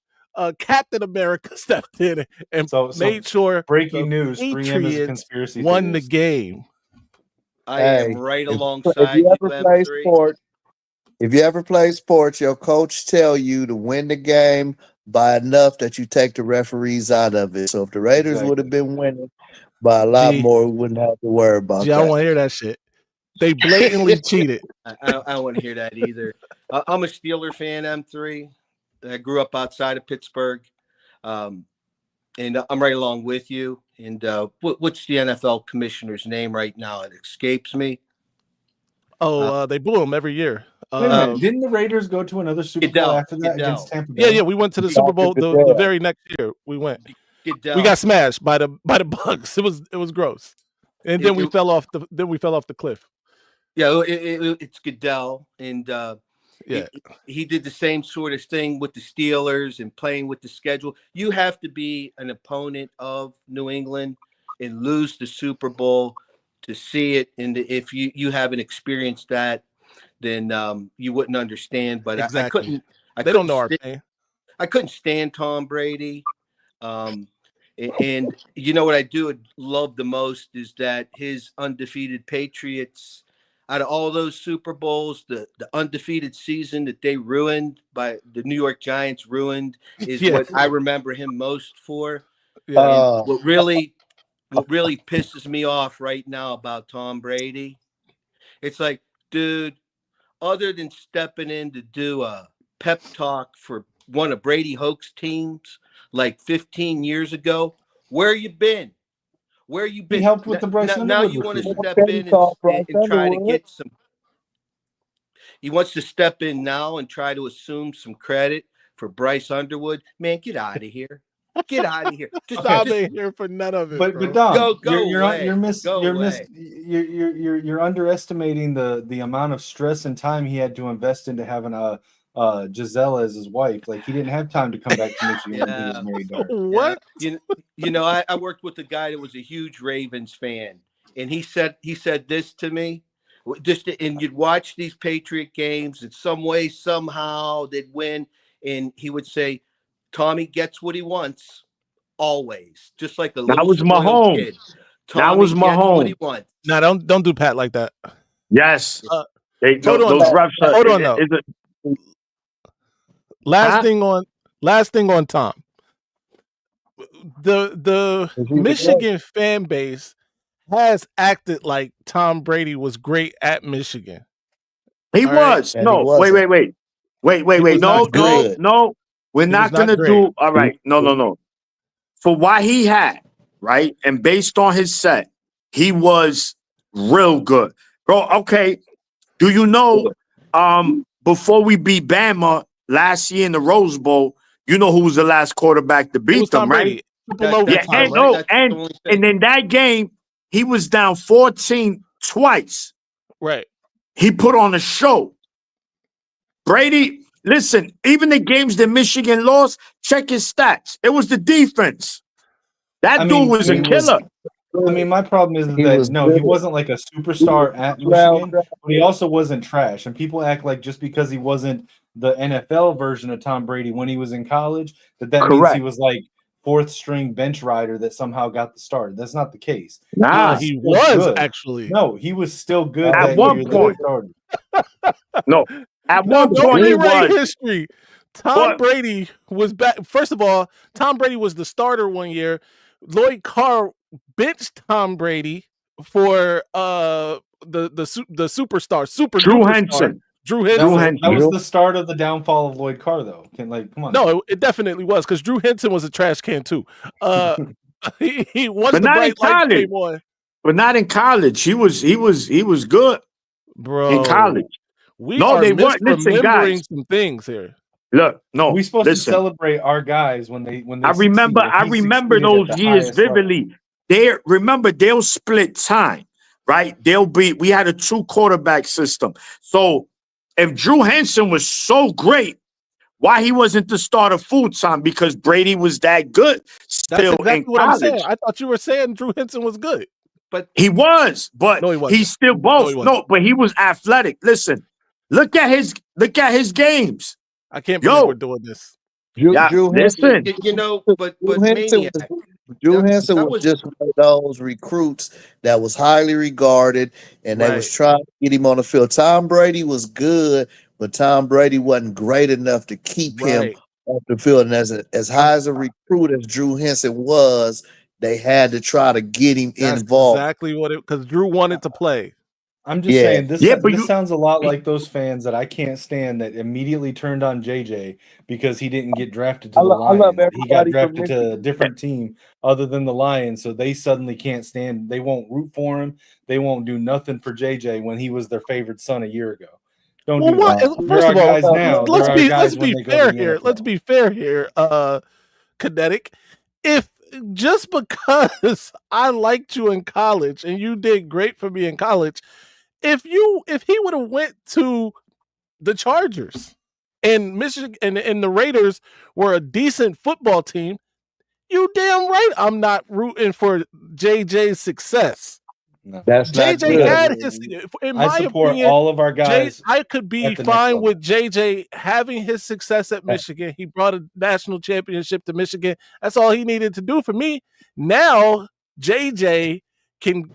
Captain America stepped in and So made sure the breaking news: 3M is a Patriots conspiracy won the theorist. game. I am Hey, right if alongside you you, ever play M3. sports, if you ever play sports, your coach tell you to win the game by enough that you take the referees out of it. So if the Raiders would have Exactly. been winning by a lot G, more, we wouldn't have to worry G, about I don't that. want to hear that shit. They blatantly cheated. I don't want to hear that either. I'm a Steeler fan, M3. I grew up outside of Pittsburgh. And I'm right along with you. And what's the NFL commissioner's name right now? It escapes me. They boo them every year. Wait a minute. Didn't the Raiders go to another Super Bowl Goodell. after that against Tampa Yeah, Bay? we went to the Super Bowl the very next year. We went. Goodell. We got smashed by the Bucks. It was gross. And then we fell off the cliff. Yeah, it's Goodell, and Yeah, he did the same sort of thing with the Steelers and playing with the schedule. You have to be an opponent of New England and lose the Super Bowl to see it. And if you haven't experienced that, then you wouldn't understand. But exactly. I They don't know our pain. I couldn't stand Tom Brady. And you know what I do love the most is that his undefeated Patriots, out of all those Super Bowls, the undefeated season that they ruined by the New York Giants ruined is what I remember him most for. Yeah. And what really pisses me off right now about Tom Brady, it's like, dude, other than stepping in to do a pep talk for one of Brady Hoke's teams like 15 years ago, where you been? Where you been? He helped with the Bryce now Underwood you want to recruitment. step in and try to get some. He wants to step in now and try to assume some credit for Bryce Underwood. Man, get out of here. Get out of here. Stop in here for none of it. But Dom, you're underestimating the amount of stress and time he had to invest into having a Giselle as his wife. Like he didn't have time to come back to Michigan when he was married to her. What? You know, I worked with a guy that was a huge Ravens fan, and he said this to me. And you'd watch these Patriot games, and some way, somehow they'd win, and he would say, "Tommy gets what he wants, always, just like a little spoiled kid." That was Tommy gets what he Mahomes. wants. No, don't do Pat like that. Yes. Hold on, those refs are, hold on though. Last thing on Tom. The Michigan fan base has acted like Tom Brady was great at Michigan. He was. No, wait. No. We're not going to do. All right. No. For what he had, right? And based on his set, he was real good. Bro, okay. Do you know, before we beat Bama last year in the Rose Bowl, you know who was the last quarterback to beat them, right? And in that game, he was down 14 twice. Right. He put on a show. Brady, listen, even the games that Michigan lost, check his stats. It was the defense. That dude was a killer. My problem is that he wasn't like a superstar at Michigan, but he also wasn't trash. And people act like just because he wasn't the NFL version of Tom Brady when he was in college, that means he was like fourth string bench rider that somehow got the start. That's not the case. Nah, he was actually. No, he was still good at one point. No, at one point he was. History. Tom Brady was back. First of all, Tom Brady was the starter one year. Lloyd Carr benched Tom Brady for the superstar, Drew Henson. That was the start of the downfall of Lloyd Carr, though. Come on. No, it definitely was because Drew Henson was a trash can too. He once the bright light came on, but not in college. He was good, bro. In college, We are misremembering some things here. Look, no, We're supposed to listen. celebrate our guys when they I remember succeed. He those succeeded at the years highest level. vividly. They'll split time, right? We had a 2-quarterback system. So if Drew Henson was so great, why he wasn't the starter full time? Because Brady was that good That's still in exactly what I'm college. saying. I thought you were saying Drew Henson was good. But He was, but No, he wasn't. he's still both. he wasn't. No, but he was athletic. Listen, look at his games. I can't believe Yo. we're doing this. Drew Henson, Listen. you know, but Drew Henson Maniac, Drew that- Henson that was just one of those recruits that was highly regarded, and they was Right. trying to get him on the field. Tom Brady was good, but Tom Brady wasn't great enough to keep him Right. off the field. And as high as a recruit as Drew Henson was, they had to try to get him That's involved. exactly what it, because Drew wanted to play. I'm just Yeah. saying this. Yeah, but this you- sounds a lot like those fans that I can't stand that immediately turned on JJ because he didn't get drafted to I the love Lions. He got everybody from drafted to a different team other than the Lions, so they suddenly can't stand. They won't root for him. They won't do nothing for JJ when he was their favorite son a year ago. Don't Well, do what? that. They're First our of all, guys now. let's They're be our guys let's when be they go fair to the here. NFL. Let's be fair here, Kinetic. If just because I liked you in college and you did great for me in college, if he would have went to the Chargers and Michigan and the Raiders were a decent football team, you damn right I'm not rooting for JJ's success. No. That's not JJ good. had his, in I my support opinion, all of our guys. I could be at the next fine level. with JJ having his success at Michigan. He brought a national championship to Michigan. That's all he needed to do for me. Now JJ can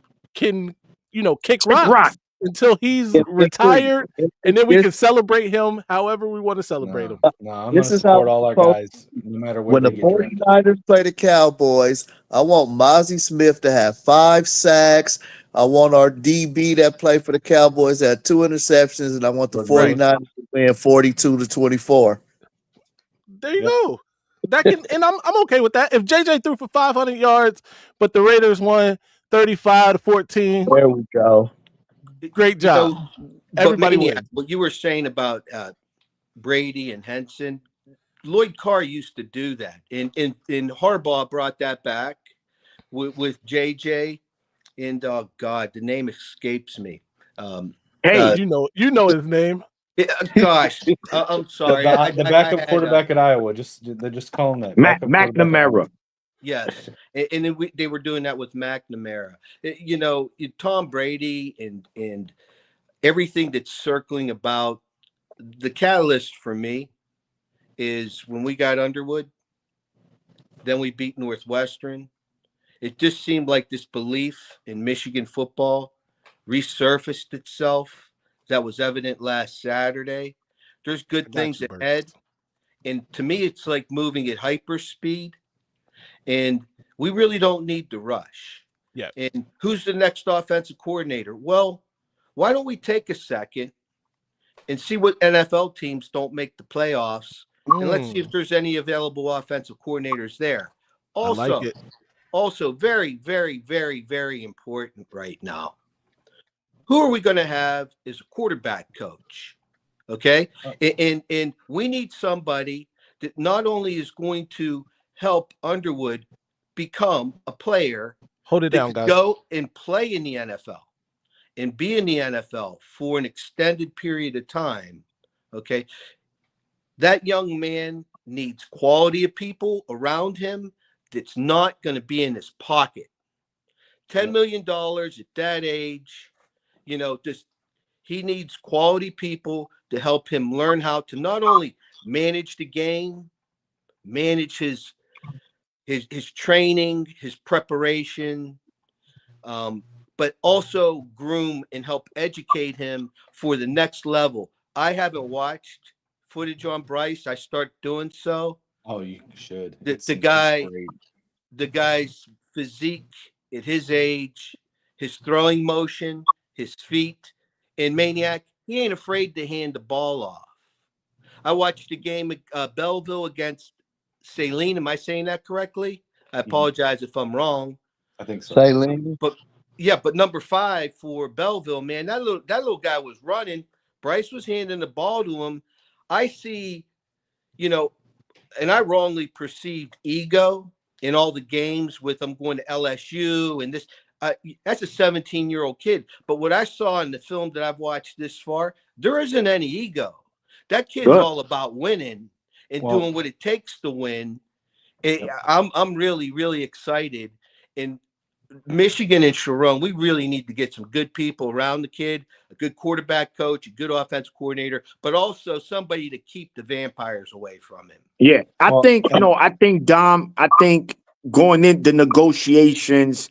kick rocks until he's retired, and then we can celebrate him however we want to celebrate him. No, I'm going This to is how support all our folks- guys, no matter where When they the get drafted. 49ers play the Cowboys, I want Mozzie Smith to have 5 sacks. I want our DB that play for the Cowboys to have 2 interceptions, and I want the Right. 49ers to win 42-24. There you go. That can, and I'm okay with that. If JJ threw for 500 yards, but the Raiders won 35-14, There we go. great job. But Everybody Maniac, wins. what you were saying about Brady and Henson, Lloyd Carr used to do that, and Harbaugh brought that back with JJ, and oh God, the name escapes me. Hey, You know his name. Gosh, I'm sorry. The backup quarterback at Iowa. They're just calling that backup quarterback at Iowa. McNamara. Yes, and then they were doing that with McNamara. Tom Brady and everything that's circling about. The catalyst for me is when we got Underwood, then we beat Northwestern. It just seemed like this belief in Michigan football resurfaced itself. That was evident last Saturday. There's good things ahead. And to me, it's like moving at hyper speed. And we really don't need to rush. Yeah. And who's the next offensive coordinator? Well, why don't we take a second and see what NFL teams don't make the playoffs? And let's see if there's any available offensive coordinators there. Also, I like it. Also very, very, very, very important right now. Who are we going to have as a quarterback coach? Okay. And we need somebody that not only is going to help Underwood become a player, Hold it that down, could guys. go and play in the NFL and be in the NFL for an extended period of time. Okay. That young man needs quality of people around him that's not going to be in his pocket. $10 million at that age, he needs quality people to help him learn how to not only manage the game, manage his training, his preparation, but also groom and help educate him for the next level. I haven't watched footage on Bryce. I start doing so. Oh, you should. The guy's physique at his age, his throwing motion, his feet, and Maniac, he ain't afraid to hand the ball off. I watched the game at Belleville against Saline. Am I saying that correctly? I apologize if I'm wrong. I think so. Saline. But number 5 for Belleville, man, that little guy was running. Bryce was handing the ball to him. I see, you know, and I wrongly perceived ego in all the games with I'm going to LSU and this. That's a 17-year-old kid. But what I saw in the film that I've watched this far, there isn't any ego. That kid's Good. all about winning and Well, doing what it takes to win. Yep. I'm really, really excited. And Michigan and Sharon, we really need to get some good people around the kid, a good quarterback coach, a good offense coordinator, but also somebody to keep the vampires away from him. Yeah, I Well, think, and I think Dom, I think going into negotiations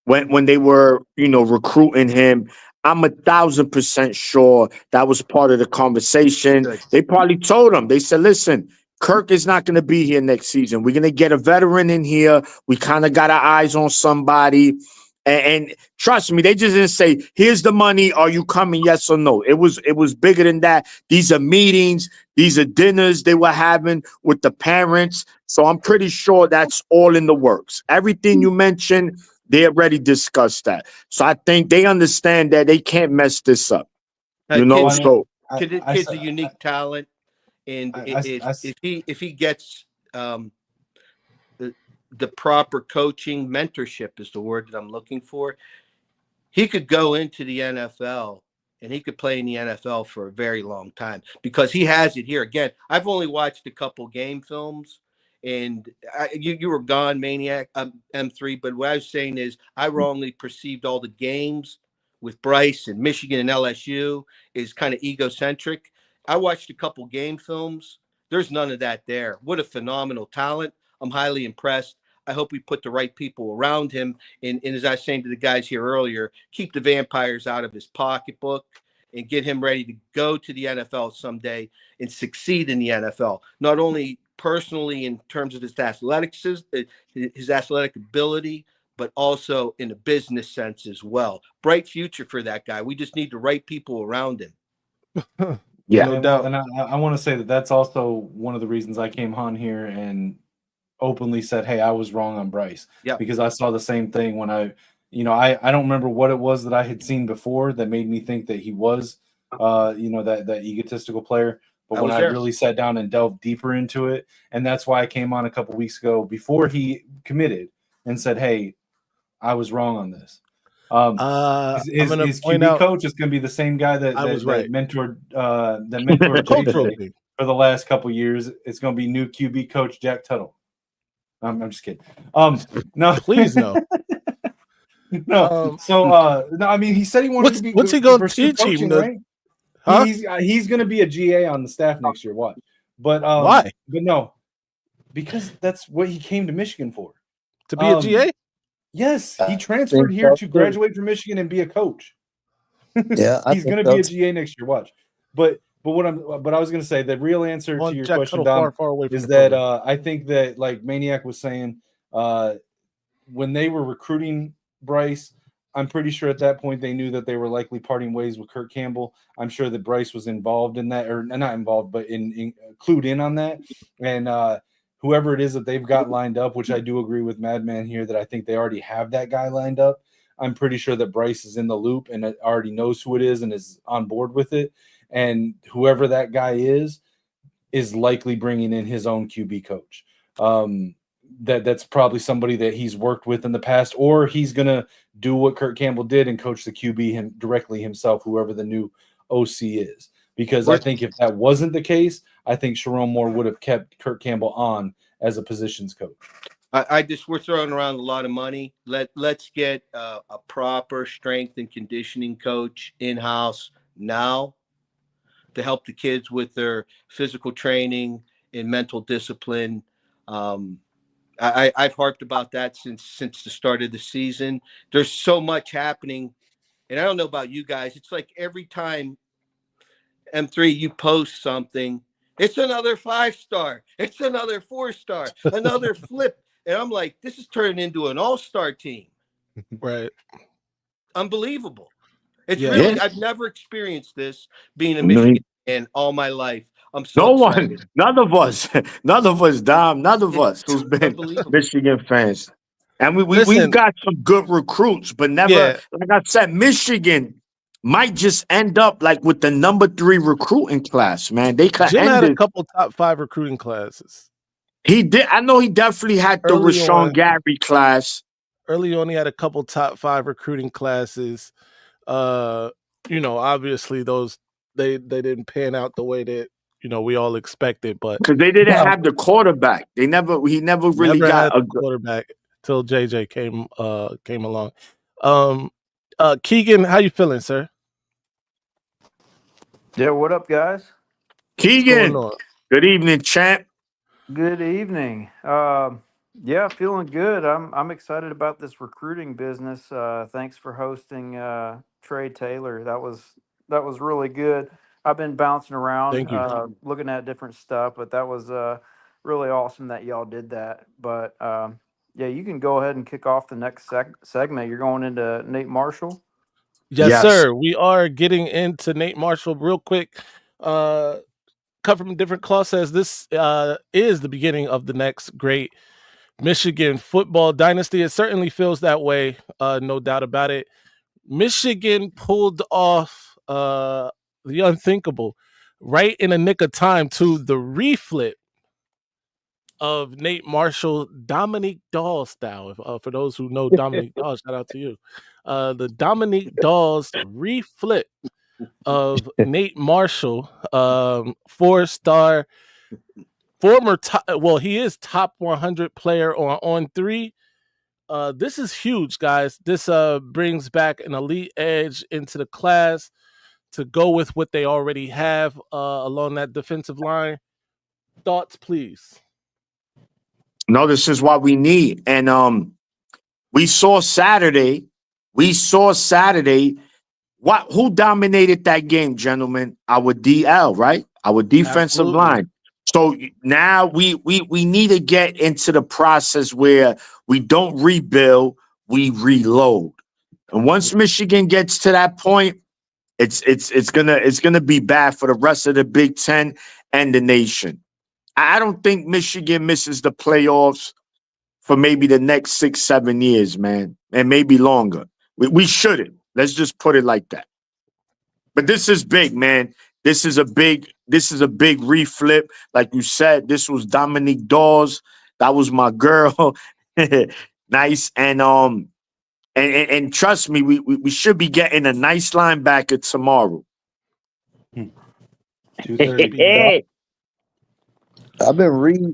when they were, recruiting him, I'm 1,000% sure that was part of the conversation. Good. They probably told him, they said, listen, Kirk is not going to be here next season. We're going to get a veteran in here. We kind of got our eyes on somebody. And trust me, they just didn't say, here's the money. Are you coming? Yes or no. It was bigger than that. These are meetings. These are dinners they were having with the parents. So I'm pretty sure that's all in the works. Everything you mentioned, they already discussed that. So I think they understand that they can't mess this up. Kid's So a unique talent. And if he gets the proper coaching, mentorship is the word that I'm looking for, he could go into the NFL and he could play in the NFL for a very long time because he has it here. Again, I've only watched a couple game films, and you were gone, Maniac, M3. But what I was saying is I wrongly perceived all the games with Bryce and Michigan and LSU is kind of egocentric. I watched a couple game films. There's none of that there. What a phenomenal talent. I'm highly impressed. I hope we put the right people around him. And as I was saying to the guys here earlier, keep the vampires out of his pocketbook and get him ready to go to the NFL someday and succeed in the NFL. Not only personally in terms of his athleticism, his athletic ability, but also in a business sense as well. Bright future for that guy. We just need the right people around him. yeah, no doubt. And I want to say that that's also one of the reasons I came on here and openly said, hey, I was wrong on Bryce. Yeah. Because I saw the same thing when I don't remember what it was that I had seen before that made me think that he was, that egotistical player. But when I really sat down and delved deeper into it, and that's why I came on a couple weeks ago before he committed and said, hey, I was wrong on this. His QB coach is going to be the same guy that mentored JJ for the last couple years. It's going to be new QB coach Jack Tuttle. I'm just kidding. No, please no. No. No. I mean, he said he wanted to be. What's he going to teach coaching, him? Right? Huh? He's going to be a GA on the staff next year. Watch. But why? But no, because that's what he came to Michigan for. To be a GA. Yes, he transferred here to graduate from Michigan and be a coach. Yeah, he's going to be a GA next year. Watch. But I was going to say the real answer to your question, Dom, is that I think that, like Maniac was saying, when they were recruiting Bryce, I'm pretty sure at that point they knew that they were likely parting ways with Kirk Campbell. I'm sure that Bryce was involved in that, or not involved, but in clued in on that. And whoever it is that they've got lined up, which I do agree with Madman here that I think they already have that guy lined up. I'm pretty sure that Bryce is in the loop and already knows who it is and is on board with it. And whoever that guy is likely bringing in his own QB coach. That's probably somebody that he's worked with in the past, or he's going to do what Kirk Campbell did and coach the QB directly himself, whoever the new OC is. Because I think if that wasn't the case, I think Sharon Moore would have kept Kirk Campbell on as a positions coach. We're throwing around a lot of money. Let's get a proper strength and conditioning coach in-house now to help the kids with their physical training and mental discipline. I've harped about that since the start of the season. There's so much happening, and I don't know about you guys. It's like every time M3 you post something, it's another 5-star, it's another 4-star, another flip, and I'm like, this is turning into an all-star team. Right? Unbelievable. It's really I've never experienced this being a Michigan fan all my life. I'm so excited. None of us, Dom, none of us who's been Michigan fans. And we've got some good recruits, but never, like I said, Michigan might just end up like with the number 3 recruiting class, man. They could Jim end had a it. couple top 5 recruiting classes. He did. I know he definitely had the Early Rashawn on. Gary class. Early on, he had a couple top 5 recruiting classes. Obviously those they didn't pan out the way that we all expected, but Because they didn't have the quarterback. He never really never had got a the quarterback till JJ came along. Keegan, how you feeling, sir? Yeah, what up, guys? What's going Keegan. on? Good evening, champ. Good evening. Yeah, feeling good. I'm excited about this recruiting business. Thanks for hosting Trae Taylor. That was really good. I've been bouncing around, Thank you. looking at different stuff, but that was really awesome that y'all did that. But yeah, you can go ahead and kick off the next segment. You're going into Nate Marshall. Yes, sir. We are getting into Nate Marshall real quick. Cut from a different cloth says this is the beginning of the next great Michigan football dynasty. It certainly feels that way, no doubt about it. Michigan pulled off the unthinkable right in the nick of time to the reflip of Nate Marshall, Dominique Dawes style. For those who know Dominique Dawes, shout out to you. The Dominique Dawes reflip of Nate Marshall, 4-star, former top, he is top 100 player on 3. This is huge, guys. This brings back an elite edge into the class to go with what they already have along that defensive line. Thoughts, please. No, this is what we need. And we saw Saturday. Who dominated that game, gentlemen? Our DL, right? Our defensive Absolutely. line. So now we need to get into the process where we don't rebuild, we reload. And once Michigan gets to that point, it's gonna be bad for the rest of the Big Ten and the nation. I don't think Michigan misses the playoffs for maybe the next 6-7 years, man, and maybe longer. We shouldn't. Let's just put it like that. But this is big, man. This is a big reflip. Like you said, this was Dominique Dawes. That was my girl. Nice. And trust me, we should be getting a nice linebacker tomorrow. 2:30. I've been reading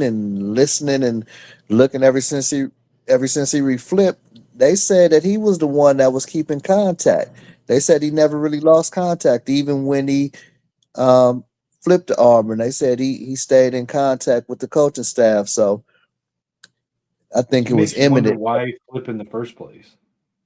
and listening and looking ever since he reflipped. They said that he was the one that was keeping contact. They said he never really lost contact, even when he flipped the arm. And they said he stayed in contact with the coaching staff. So I think It it was makes you wonder imminent. why he flipped in the first place.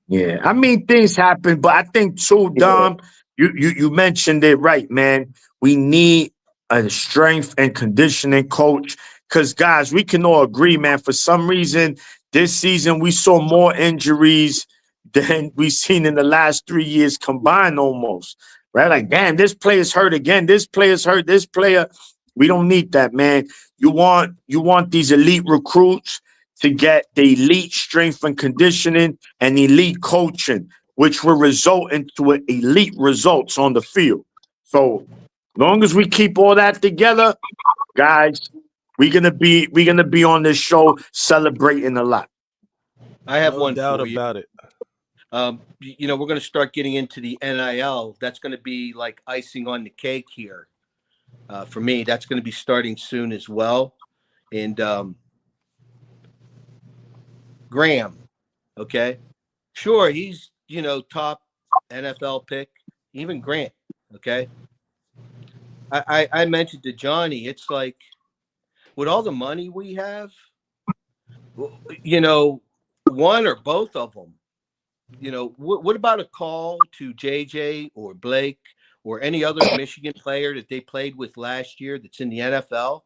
Yeah, I mean things happen, but I think too, Dom, you mentioned it right, man. We need a strength and conditioning coach because, guys, we can all agree, man. For some reason, this season we saw more injuries than we've seen in the last 3 years combined, almost. Right? Like, damn, this player's hurt again. This player's hurt. This player. We don't need that, man. You want these elite recruits to get the elite strength and conditioning and elite coaching, which will result into elite results on the field. So long as we keep all that together, guys, we're gonna be on this show celebrating a lot. I have No one doubt for you. about it. We're going to start getting into the NIL. That's going to be like icing on the cake here. For me, that's going to be starting soon as well. And Graham, okay, sure, he's top NFL pick. Even Grant, okay. I mentioned to Johnny, it's like with all the money we have, one or both of them. What about a call to JJ or Blake or any other Michigan player that they played with last year that's in the NFL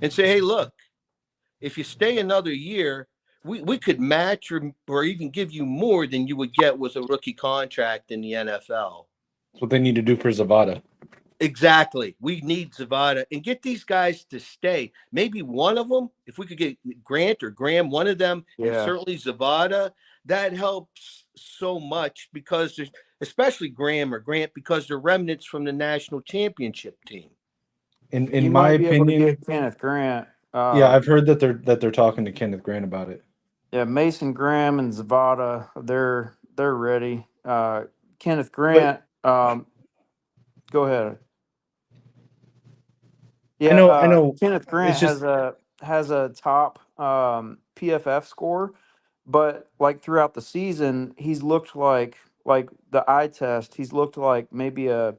and say, hey, look, if you stay another year, we could match or even give you more than you would get with a rookie contract in the NFL. That's what they need to do for Zavada. Exactly. We need Zavada and get these guys to stay. Maybe one of them, if we could get Grant or Graham, one of them, and certainly Zavada, that helps so much because especially Graham or Grant, because they're remnants from the national championship team. In You my might be able to opinion, get Kenneth Grant. yeah, I've heard that they're talking to Kenneth Grant about it. Yeah, Mason Graham and Zavada, they're ready. Kenneth But Grant, go ahead. I Yeah, know. Kenneth It's Grant just has a top PFF score, but like throughout the season, he's looked like the eye test. He's looked like maybe a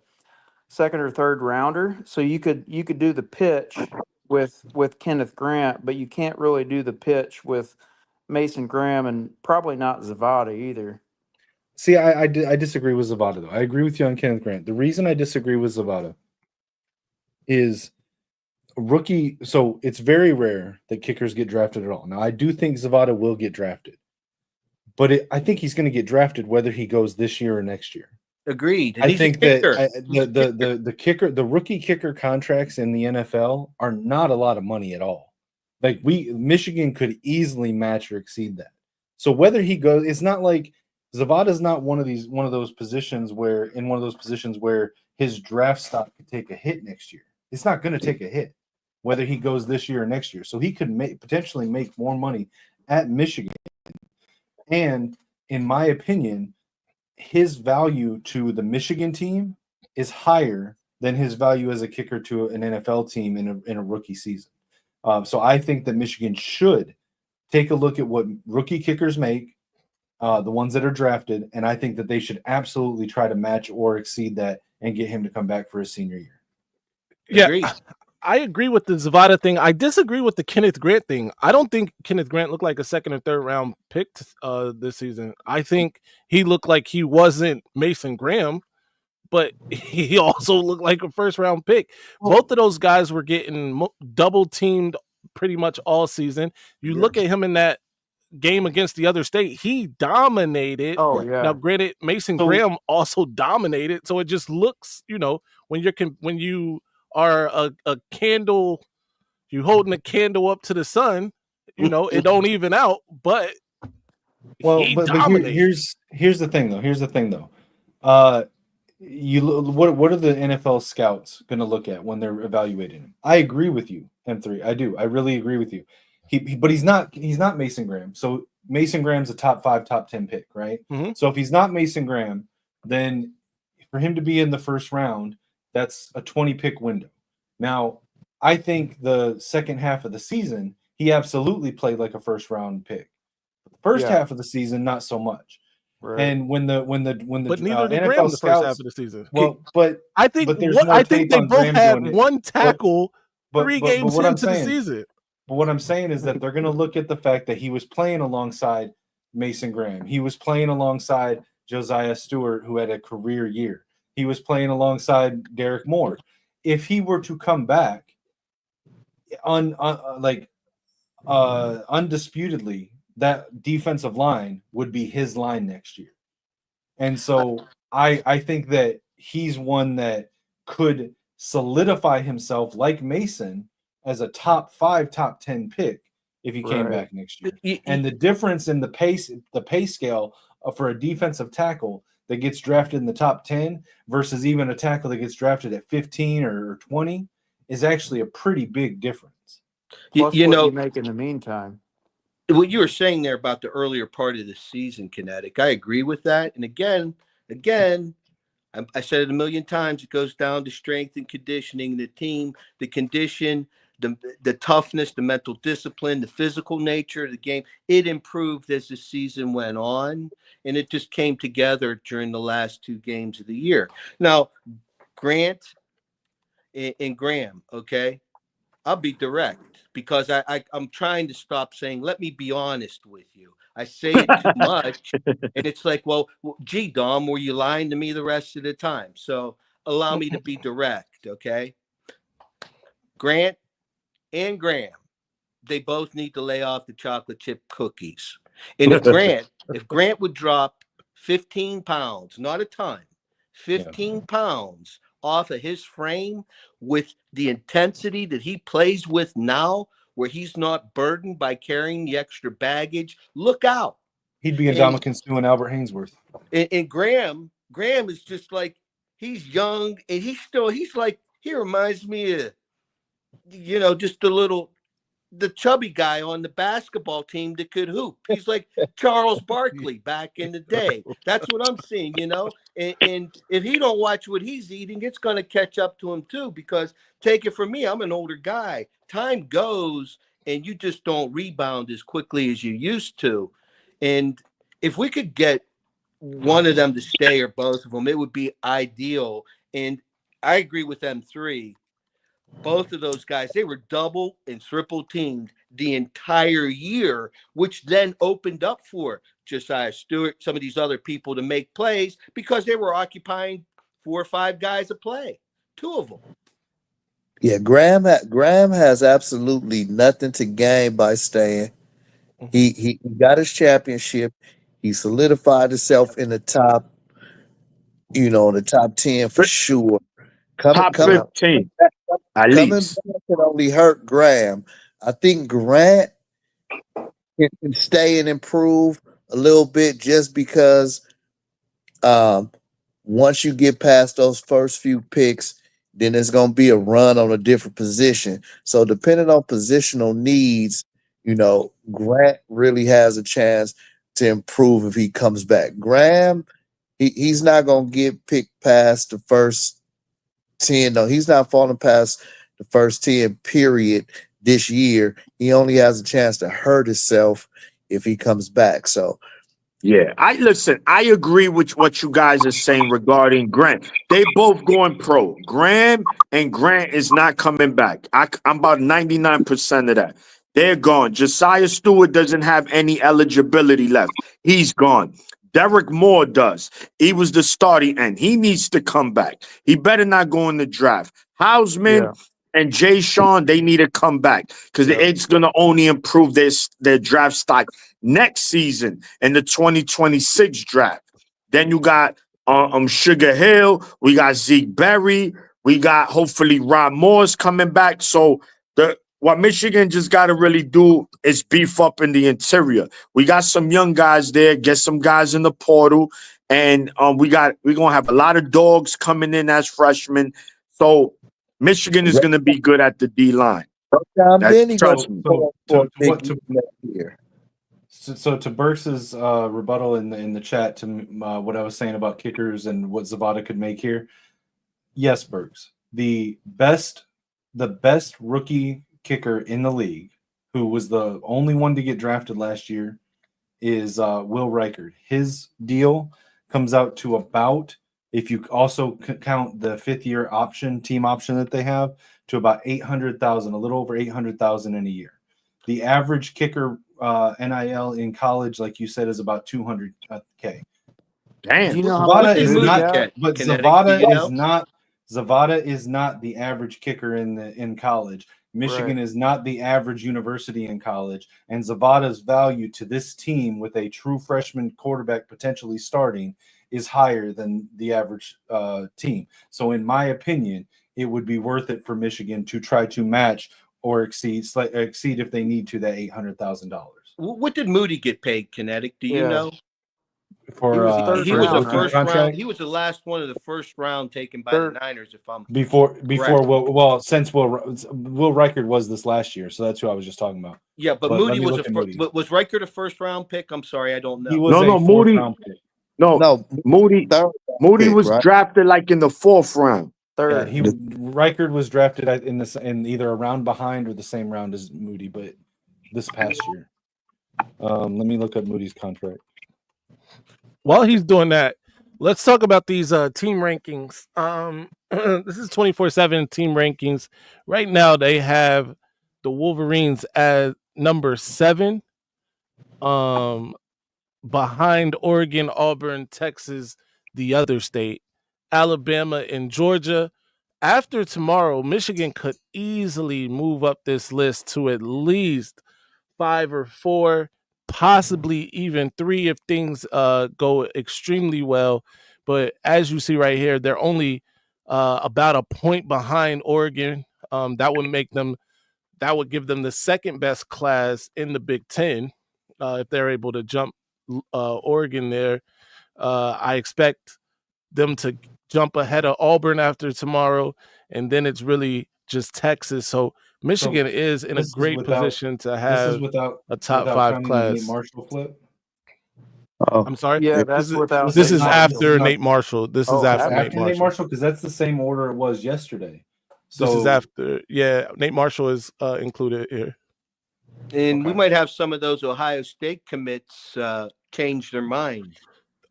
second or third rounder. So you could do the pitch with Kenneth Grant, but you can't really do the pitch with Mason Graham and probably not Zavada either. see, I disagree with Zavada though. I agree with you on Kenneth Grant. The reason I disagree with Zavada is rookie. So it's very rare that kickers get drafted at all. Now I do think Zavada will get drafted, but I think he's going to get drafted whether he goes this year or next year. Agreed. And I he's think a that kicker. the kicker, the rookie kicker contracts in the NFL are not a lot of money at all. Like Michigan could easily match or exceed that. So whether he goes, it's not like Zavada's not one of those positions where his draft stock could take a hit next year. It's not going to take a hit whether he goes this year or next year. So he could potentially make more money at Michigan. And in my opinion, his value to the Michigan team is higher than his value as a kicker to an NFL team in a rookie season. So I think that Michigan should take a look at what rookie kickers make, the ones that are drafted, and I think that they should absolutely try to match or exceed that and get him to come back for his senior year. Agreed. Yeah, I agree with the Zavada thing. I disagree with the Kenneth Grant thing. I don't think Kenneth Grant looked like a second or third round pick this season. I think he looked like he wasn't Mason Graham, but he also looked like a first round pick. Both of those guys were getting double teamed pretty much all season. You look at him in that game against the other state, he dominated. Oh yeah. Now, granted, Mason Graham also dominated. So it just looks, when you are a candle, you holding a candle up to the sun, it don't even out, but here's the thing though. What are the NFL scouts going to look at when they're evaluating him? I agree with you, M3. I do. I really agree with you. But he's not Mason Graham. So Mason Graham's a top 5, top 10 pick, right? Mm-hmm. So if he's not Mason Graham, then for him to be in the first round, that's a 20 pick window. Now, I think the second half of the season, he absolutely played like a first round pick. The first half of the season, not so much. Right. And when the but neither did NFL Graham the scouts, first half of the season. Well, but I think they both had one tackle 3 games into the season. But what I'm saying is that they're going to look at the fact that he was playing alongside Mason Graham. He was playing alongside Josiah Stewart, who had a career year. He was playing alongside Derek Moore. If he were to come back, undisputedly, that defensive line would be his line next year. And so I think that he's one that could solidify himself like Mason as a top 5, top 10 pick if he came back next year. And the difference in the pay scale for a defensive tackle that gets drafted in the top 10 versus even a tackle that gets drafted at 15 or 20 is actually a pretty big difference. Plus you make in the meantime. What you were saying there about the earlier part of the season, Kinetic, I agree with that. And again, I said it a million times, it goes down to strength and conditioning, the team, the condition, the toughness, the mental discipline, the physical nature of the game. It improved as the season went on, and it just came together during the last 2 games of the year. Now, Grant and Graham, okay, I'll be direct because I'm trying to stop saying, let me be honest with you. I say it too much, and it's like, well, gee, Dom, were you lying to me the rest of the time? So allow me to be direct, okay? Grant and Graham, they both need to lay off the chocolate chip cookies. And if Grant would drop 15 pounds, not a ton, 15 pounds off of his frame with the intensity that he plays with now, where he's not burdened by carrying the extra baggage, look out. He'd be a Dominican Sue and Albert Hainsworth. And Graham Graham is just like, he's young and he reminds me of, just the chubby guy on the basketball team that could hoop. He's like Charles Barkley back in the day. That's what I'm seeing, And if he don't watch what he's eating, it's going to catch up to him too. Because take it from me, I'm an older guy. Time goes, and you just don't rebound as quickly as you used to. And if we could get one of them to stay or both of them, it would be ideal. And I agree with them three. Both of those guys, they were double and triple teamed the entire year, which then opened up for Josiah Stewart, some of these other people to make plays because they were occupying 4 or 5 guys a play, 2 of them. Yeah, Graham has absolutely nothing to gain by staying. He got his championship. He solidified himself in the top, the top 10 for sure. Coming Top coming 15, at coming least. back can only hurt Graham. I think Grant can stay and improve a little bit just because um, once you get past those first few picks, then there's going to be a run on a different position. So depending on positional needs, Grant really has a chance to improve if he comes back. Graham, he's not going to get picked past the first 10. No, he's not falling past the first 10, period, this year. He only has a chance to hurt himself if he comes back. So Yeah, I agree with what you guys are saying regarding Grant. They both going pro. Graham and Grant is not coming back. I'm about 99% of that. They're gone. Josiah Stewart doesn't have any eligibility left. He's gone. Derek Moore does. He was the starting end. He needs to come back. He better not go in the draft. Hausman and Jay Sean, they need to come back because it's going to only improve their draft stock next season in the 2026 draft. Then you got Sugar Hill, we got Zeke Berry, we got hopefully Ron Morris coming back. So what Michigan just got to really do is beef up in the interior. We got some young guys there, get some guys in the portal, and we're gonna have a lot of dogs coming in as freshmen. So Michigan is gonna be good at the D line. Benny going Trust me. to for a big to next year. So to Burks's rebuttal in the chat to what I was saying about kickers and what Zavada could make here. Yes, Burks, the best rookie kicker in the league, who was the only one to get drafted last year, is Will Reichard. His deal comes out to about, if you also count the 5th-year team option that they have, to about $800,000, a little over $800,000 in a year. The average kicker NIL in college, like you said, is about $200K. Damn. Do you know how Zavada much is Moody not, got? but Kinetic, Zavada do you is know? not. Zavada is not the average kicker in college. Michigan is not the average university in college, and Zavada's value to this team with a true freshman quarterback potentially starting is higher than the average team. So, in my opinion, it would be worth it for Michigan to try to match or exceed if they need to that $800,000. What did Moody get paid, Kinetic? Do you Yeah. know? For He was for third He the was a round, rookie first right? round. contract He was the last one of the first round taken by Third. the Niners, if I'm before correct. since Will Reichard was this last year, so that's who I was just talking about. Yeah, but Let Moody me was look at Moody. was Riker a first round pick? I'm sorry, I don't He know. was a No, fourth Moody. round pick. No, Moody. Third Moody pick, was right? drafted like in the 4th round. Yeah, Third. Reichard was drafted in either a round behind or the same round as Moody, but this past year. Let me look up Moody's contract. While he's doing that, let's talk about these team rankings. This is 24/7 team rankings. Right now, they have the Wolverines as number 7, behind Oregon, Auburn, Texas, the other state, Alabama, and Georgia. After tomorrow, Michigan could easily move up this list to at least 5 or 4, possibly even 3 if things go extremely well. But as you see right here, they're only about a point behind Oregon. That would give them the second best class in the Big Ten if they're able to jump Oregon there. I expect them to jump ahead of Auburn after tomorrow, and then it's really just Texas. So Michigan is in a great position to have a top 5 class. Nate Marshall flip. I'm sorry. Yeah, that's without. This is Nate after Marshall. Nate Marshall. This is after Nate Marshall. Because that's the same order it was yesterday. This is after. Yeah, Nate Marshall is included here. And we might have some of those Ohio State commits change their mind.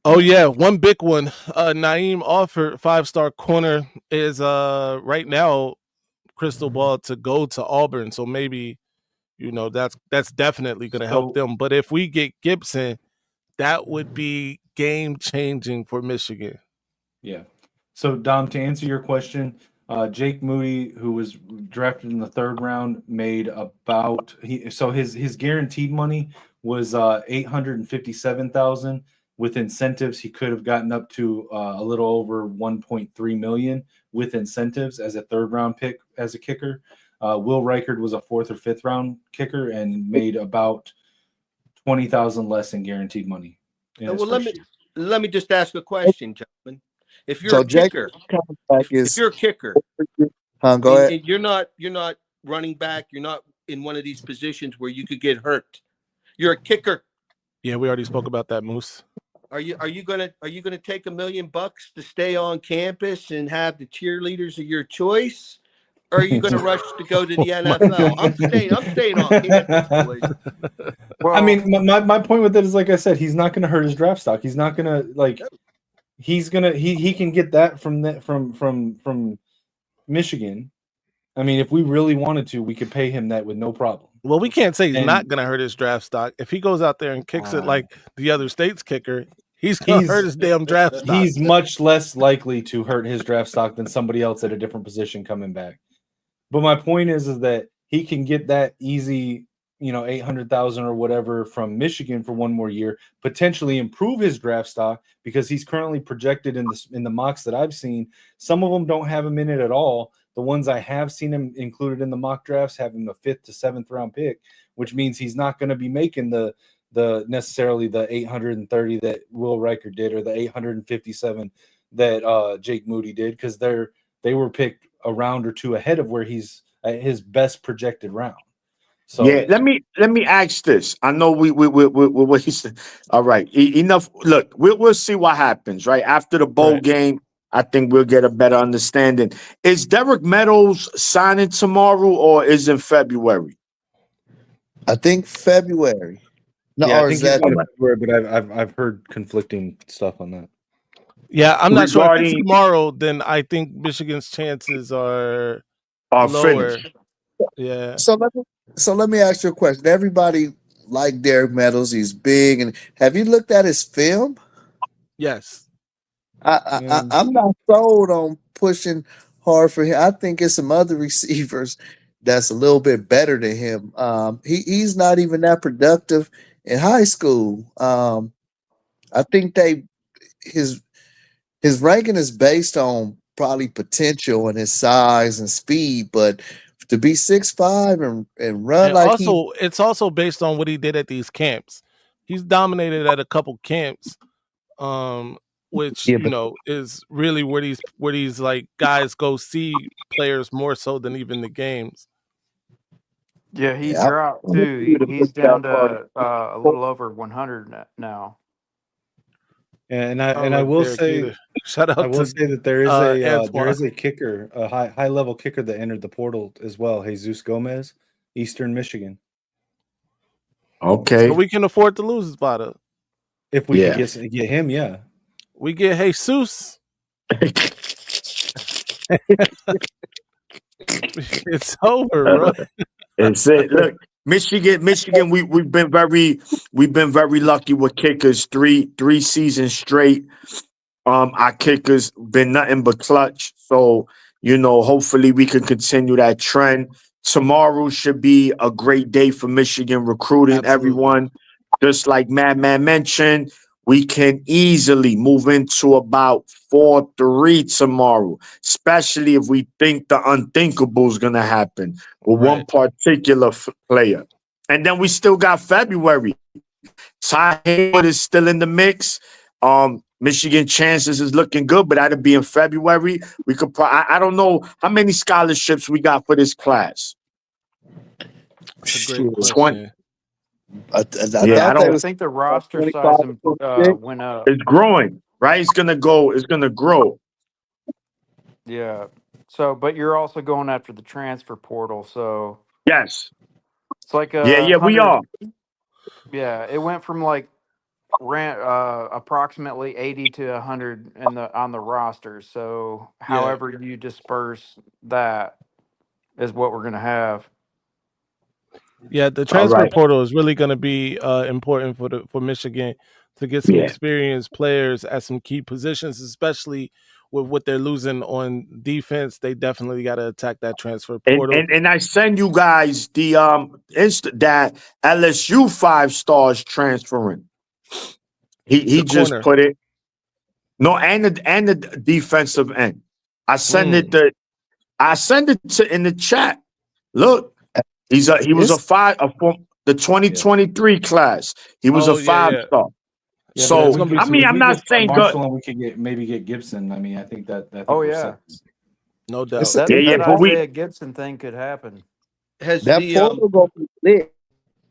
Oh yeah, one big one. Naeem Offord, 5-star corner, is right now crystal ball to go to Auburn. So maybe, that's definitely going to help them. But if we get Gibson, that would be game changing for Michigan. Yeah. So Dom, to answer your question, Jake Moody, who was drafted in the 3rd round, made about his guaranteed money was $857,000. With incentives, he could have gotten up to a little over $1.3 million with incentives as a 3rd round pick as a kicker. Will Reichard was a 4th or 5th round kicker and made about $20,000 less in guaranteed money. Well, let me just ask a question, gentlemen. If you're a kicker, if you're a kicker, go ahead. and you're not running back, you're not in one of these positions where you could get hurt. You're a kicker. Yeah, we already spoke about that, Moose. Are you gonna take $1 million to stay on campus and have the cheerleaders of your choice? Or are you gonna rush to go to the NFL? I'm staying on campus, boys. Well, I mean, my point with it is, like I said, he's not gonna hurt his draft stock. He's not gonna he can get that from Michigan. I mean, if we really wanted to, we could pay him that with no problem. Well, we can't say he's not going to hurt his draft stock. If he goes out there and kicks it like the other state's kicker, he's going to hurt his damn draft stock. He's much less likely to hurt his draft stock than somebody else at a different position coming back. But my point is that he can get that easy, $800,000 or whatever from Michigan for one more year, potentially improve his draft stock because he's currently projected in the mocks that I've seen. Some of them don't have him in it at all. The ones I have seen him included in the mock drafts have him a 5th to 7th round pick, which means he's not going to be making the necessarily the 830 that Will Riker did or the 857 that Jake Moody did, because they were picked a round or two ahead of where he's at his best projected round. So yeah, let me ask this. I know we what he said. All right, enough. Look, we'll see what happens right after the bowl game. I think we'll get a better understanding. Is Derek Meadows signing tomorrow or is it February? I think February. No, yeah, or I is think that February, but I've heard conflicting stuff on that. Yeah, I'm not sure if it's tomorrow. Then I think Michigan's chances are lower. Finished. Yeah. So let me ask you a question. Everybody like Derek Meadows. He's big, and have you looked at his film? Yes. I'm not sold on pushing hard for him. I think it's some other receivers that's a little bit better than him. He's not even that productive in high school. I think his ranking is based on probably potential and his size and speed, but to be 6'5" and run like it's also based on what he did at these camps. He's dominated at a couple camps. Which is really where these like guys go see players more so than even the games. Yeah, he dropped too. He's down to a little over 100 now. And I will say, shout out. I will say that there is a kicker, a high level kicker that entered the portal as well. Jesus Gomez, Eastern Michigan. Okay, so we can afford to lose Spada. If we can get him, yeah. We get Jesus. It's over, bro. It's it. Look, Michigan. We've been very lucky with kickers. Three seasons straight. Our kickers been nothing but clutch. So hopefully we can continue that trend. Tomorrow should be a great day for Michigan recruiting. Absolutely. Everyone. Just like Madman mentioned, we can easily move into about 4-3 tomorrow, especially if we think the unthinkable is going to happen with one particular player. And then we still got February. Ty Haywood is still in the mix. Michigan chances is looking good, but that'll be in February. We could I don't know how many scholarships we got for this class. That's a great Shit. 20. question. I Yeah, I thought they I don't. was think the about roster 25 size or 26. went up. It's growing, right? It's gonna go. It's gonna grow. Yeah. So, but you're also going after the transfer portal. So Yes. it's like Yeah, we 100. are. Yeah, it went from like approximately 80 to 100 on the roster. So Yeah. however you disperse that is what we're gonna have. Yeah, the All transfer right. portal is really going to be important for Michigan to get some Yeah. experienced players at some key positions, especially with what they're losing on defense. They definitely got to attack that transfer portal. And I send you guys the that LSU 5 stars transferring. He The just corner. put it. No, and the defensive end. I send it to in the chat. Look, he was It's the 2023 class. He was a Oh, yeah, yeah. 5-star. Yeah, So there's going to be I mean, some, If I'm we not get saying good. Marshall and we could maybe get Gibson. I mean, I think Oh we're yeah, set. no doubt. it's that Yeah, that but we Isaiah Gibson thing could happen. Has that the portal gonna be lit.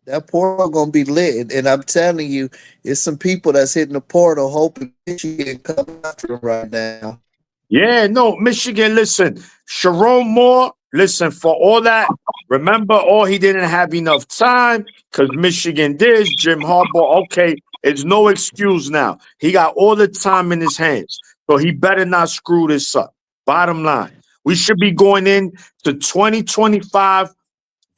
That portal gonna be lit, and I'm telling you, it's some people that's hitting the portal hoping Michigan come after them right now. Yeah, no, Michigan, listen, Sharon Moore, listen, for all that, remember, he didn't have enough time because Michigan this, Jim Harbaugh, okay, it's no excuse now. He got all the time in his hands, so he better not screw this up. Bottom line, we should be going in to 2025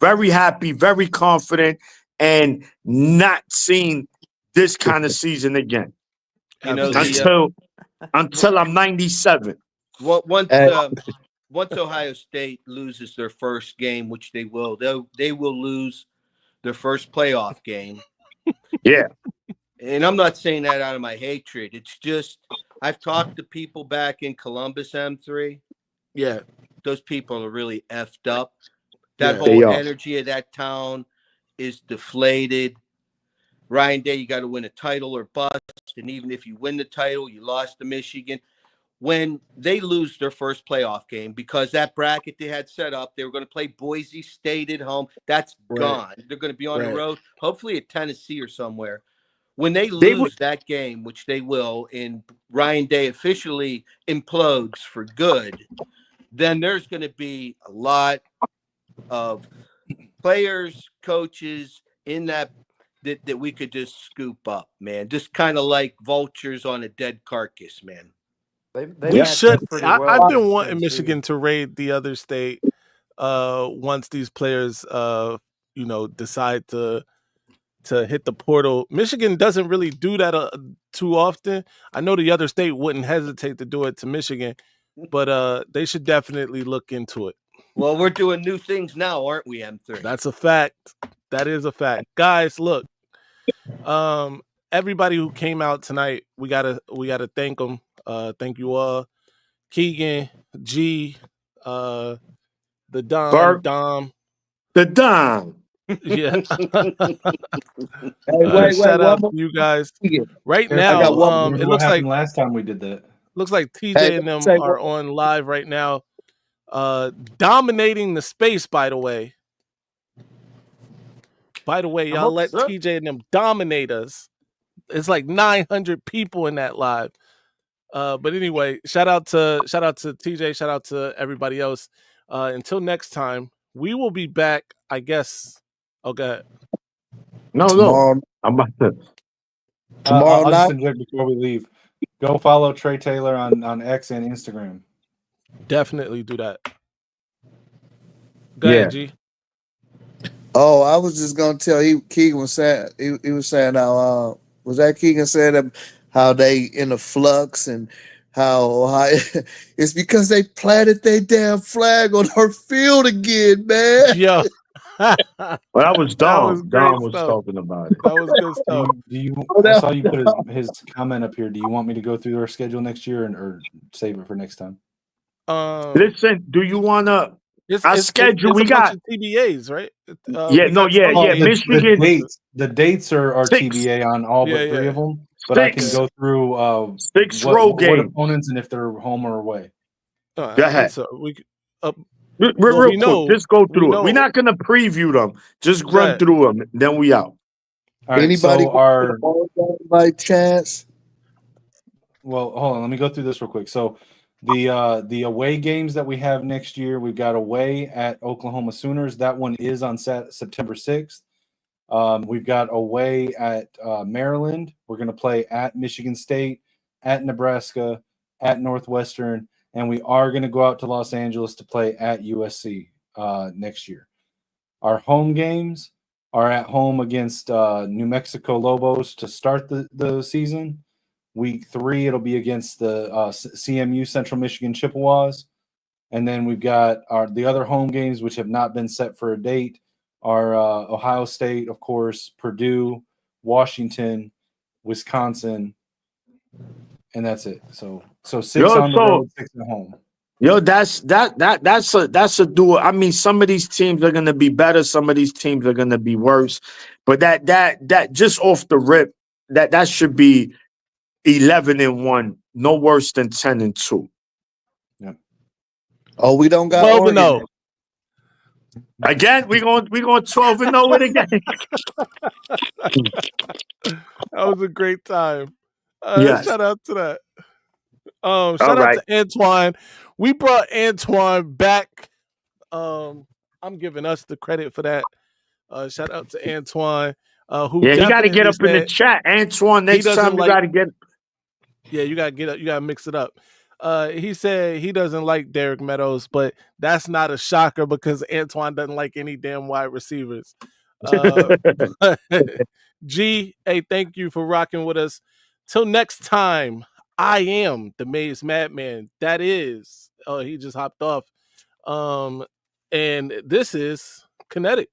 very happy, very confident, and not seeing this kind of season again you know Absolutely. until I'm 97. once And once Ohio State loses their first game, which they will, they will lose their first playoff game. Yeah. And I'm not saying that out of my hatred. It's just I've talked to people back in Columbus M3. Yeah. Those people are really effed up. That Yeah. whole They are. energy of that town is deflated. Ryan Day, you got to win a title or bust. And even if you win the title, you lost to Michigan. When they lose their first playoff game, because that bracket they had set up, they were going to play Boise State at home. That's Right. gone. They're going to be on the Right. road, hopefully at Tennessee or somewhere. When they They would. lose that game, which they will, and Ryan Day officially implodes for good, then there's going to be a lot of players, coaches in that we could just scoop up, man. Just kind of like vultures on a dead carcass, man. They We matched should. up pretty well I've been against wanting Tennessee. Michigan to raid the other state once these players decide to hit the portal. Michigan doesn't really do that too often. I know the other state wouldn't hesitate to do it to Michigan, but they should definitely look into it. Well, we're doing new things now, aren't we, M3? That's a fact. That is a fact. Guys, look. Everybody who came out tonight, we gotta thank them. Thank you all. Keegan, G, the Bert. Dom. The Dom. Yeah. wait, Shout one out more. to you guys. Again. Right Careful, now, got one more. remember it what looks like happened last time we did that. TJ Hey, and them say are one- on live right now. Dominating the space, by the way. By the way, y'all let TJ and them dominate us. It's like 900 people in that live. But anyway, shout out to TJ, shout out to everybody else. Until next time, we will be back, I guess. Okay. No. tomorrow I'm about to. tomorrow I'll just night. inject before we leave. Go follow Trae Taylor on X and Instagram. Definitely do that. Go ahead, G. Oh, I was just gonna tell you. Keegan was saying he was saying how was that Keegan said how they in a flux and how it's because they planted their damn flag on her field again, man. Yo. Well, that was Dom. great Dom was stuff. talking about it. That was good stuff. Do you Oh, I that saw you was put his comment up here. Do you want me to go through our schedule next year or save it for next time? Listen, do you wanna? Our schedule, it's we a bunch got. of TBAs, right? Yeah, we got yeah. The Michigan. dates are Six. TBA on all but 3 of them. but I can Six. go through Six what road games. opponents and if they're home or away. Go ahead. So Real we quick, know- just go we through it. know- We're not gonna preview them. Just Go run ahead. through them. Then we out. All right, Anybody so our by chance? well, hold on, let me go through this real quick. So the away games that we have next year, we've got away at Oklahoma Sooners. That one is on September 6th. We've got away at Maryland. We're going to play at Michigan State, at Nebraska, at Northwestern, and we are going to go out to Los Angeles to play at USC next year. Our home games are at home against New Mexico Lobos to start the season. Week 3, it'll be against the CMU Central Michigan Chippewas. And then we've got the other home games, which have not been set for a date, are Ohio State, of course, Purdue, Washington, Wisconsin, and that's it. So 6 on the road, 6 at home. Yo, that's a duel. I mean, some of these teams are gonna be better, some of these teams are gonna be worse. But that just off the rip, that should be 11-1, no worse than 10-2. Yep. Oh, we don't got 12-0. Oregon. Again, we going 12-0 it again. That was a great time. Yes. Shout out to that. Shout out right. to Antoine. We brought Antoine back. I'm giving us the credit for that. Shout out to Antoine. Who Yeah, he got to get up in the said- chat. Antoine, next doesn't time you like- got to get. Yeah, you gotta get up. You gotta mix it up. He said he doesn't like Derek Meadows, but that's not a shocker because Antoine doesn't like any damn wide receivers. G, hey, thank you for rocking with us. Till next time, I am the Maize Madman. That is, he just hopped off. And this is Kinetic.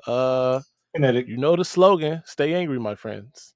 Kinetic. You know the slogan: stay angry, my friends.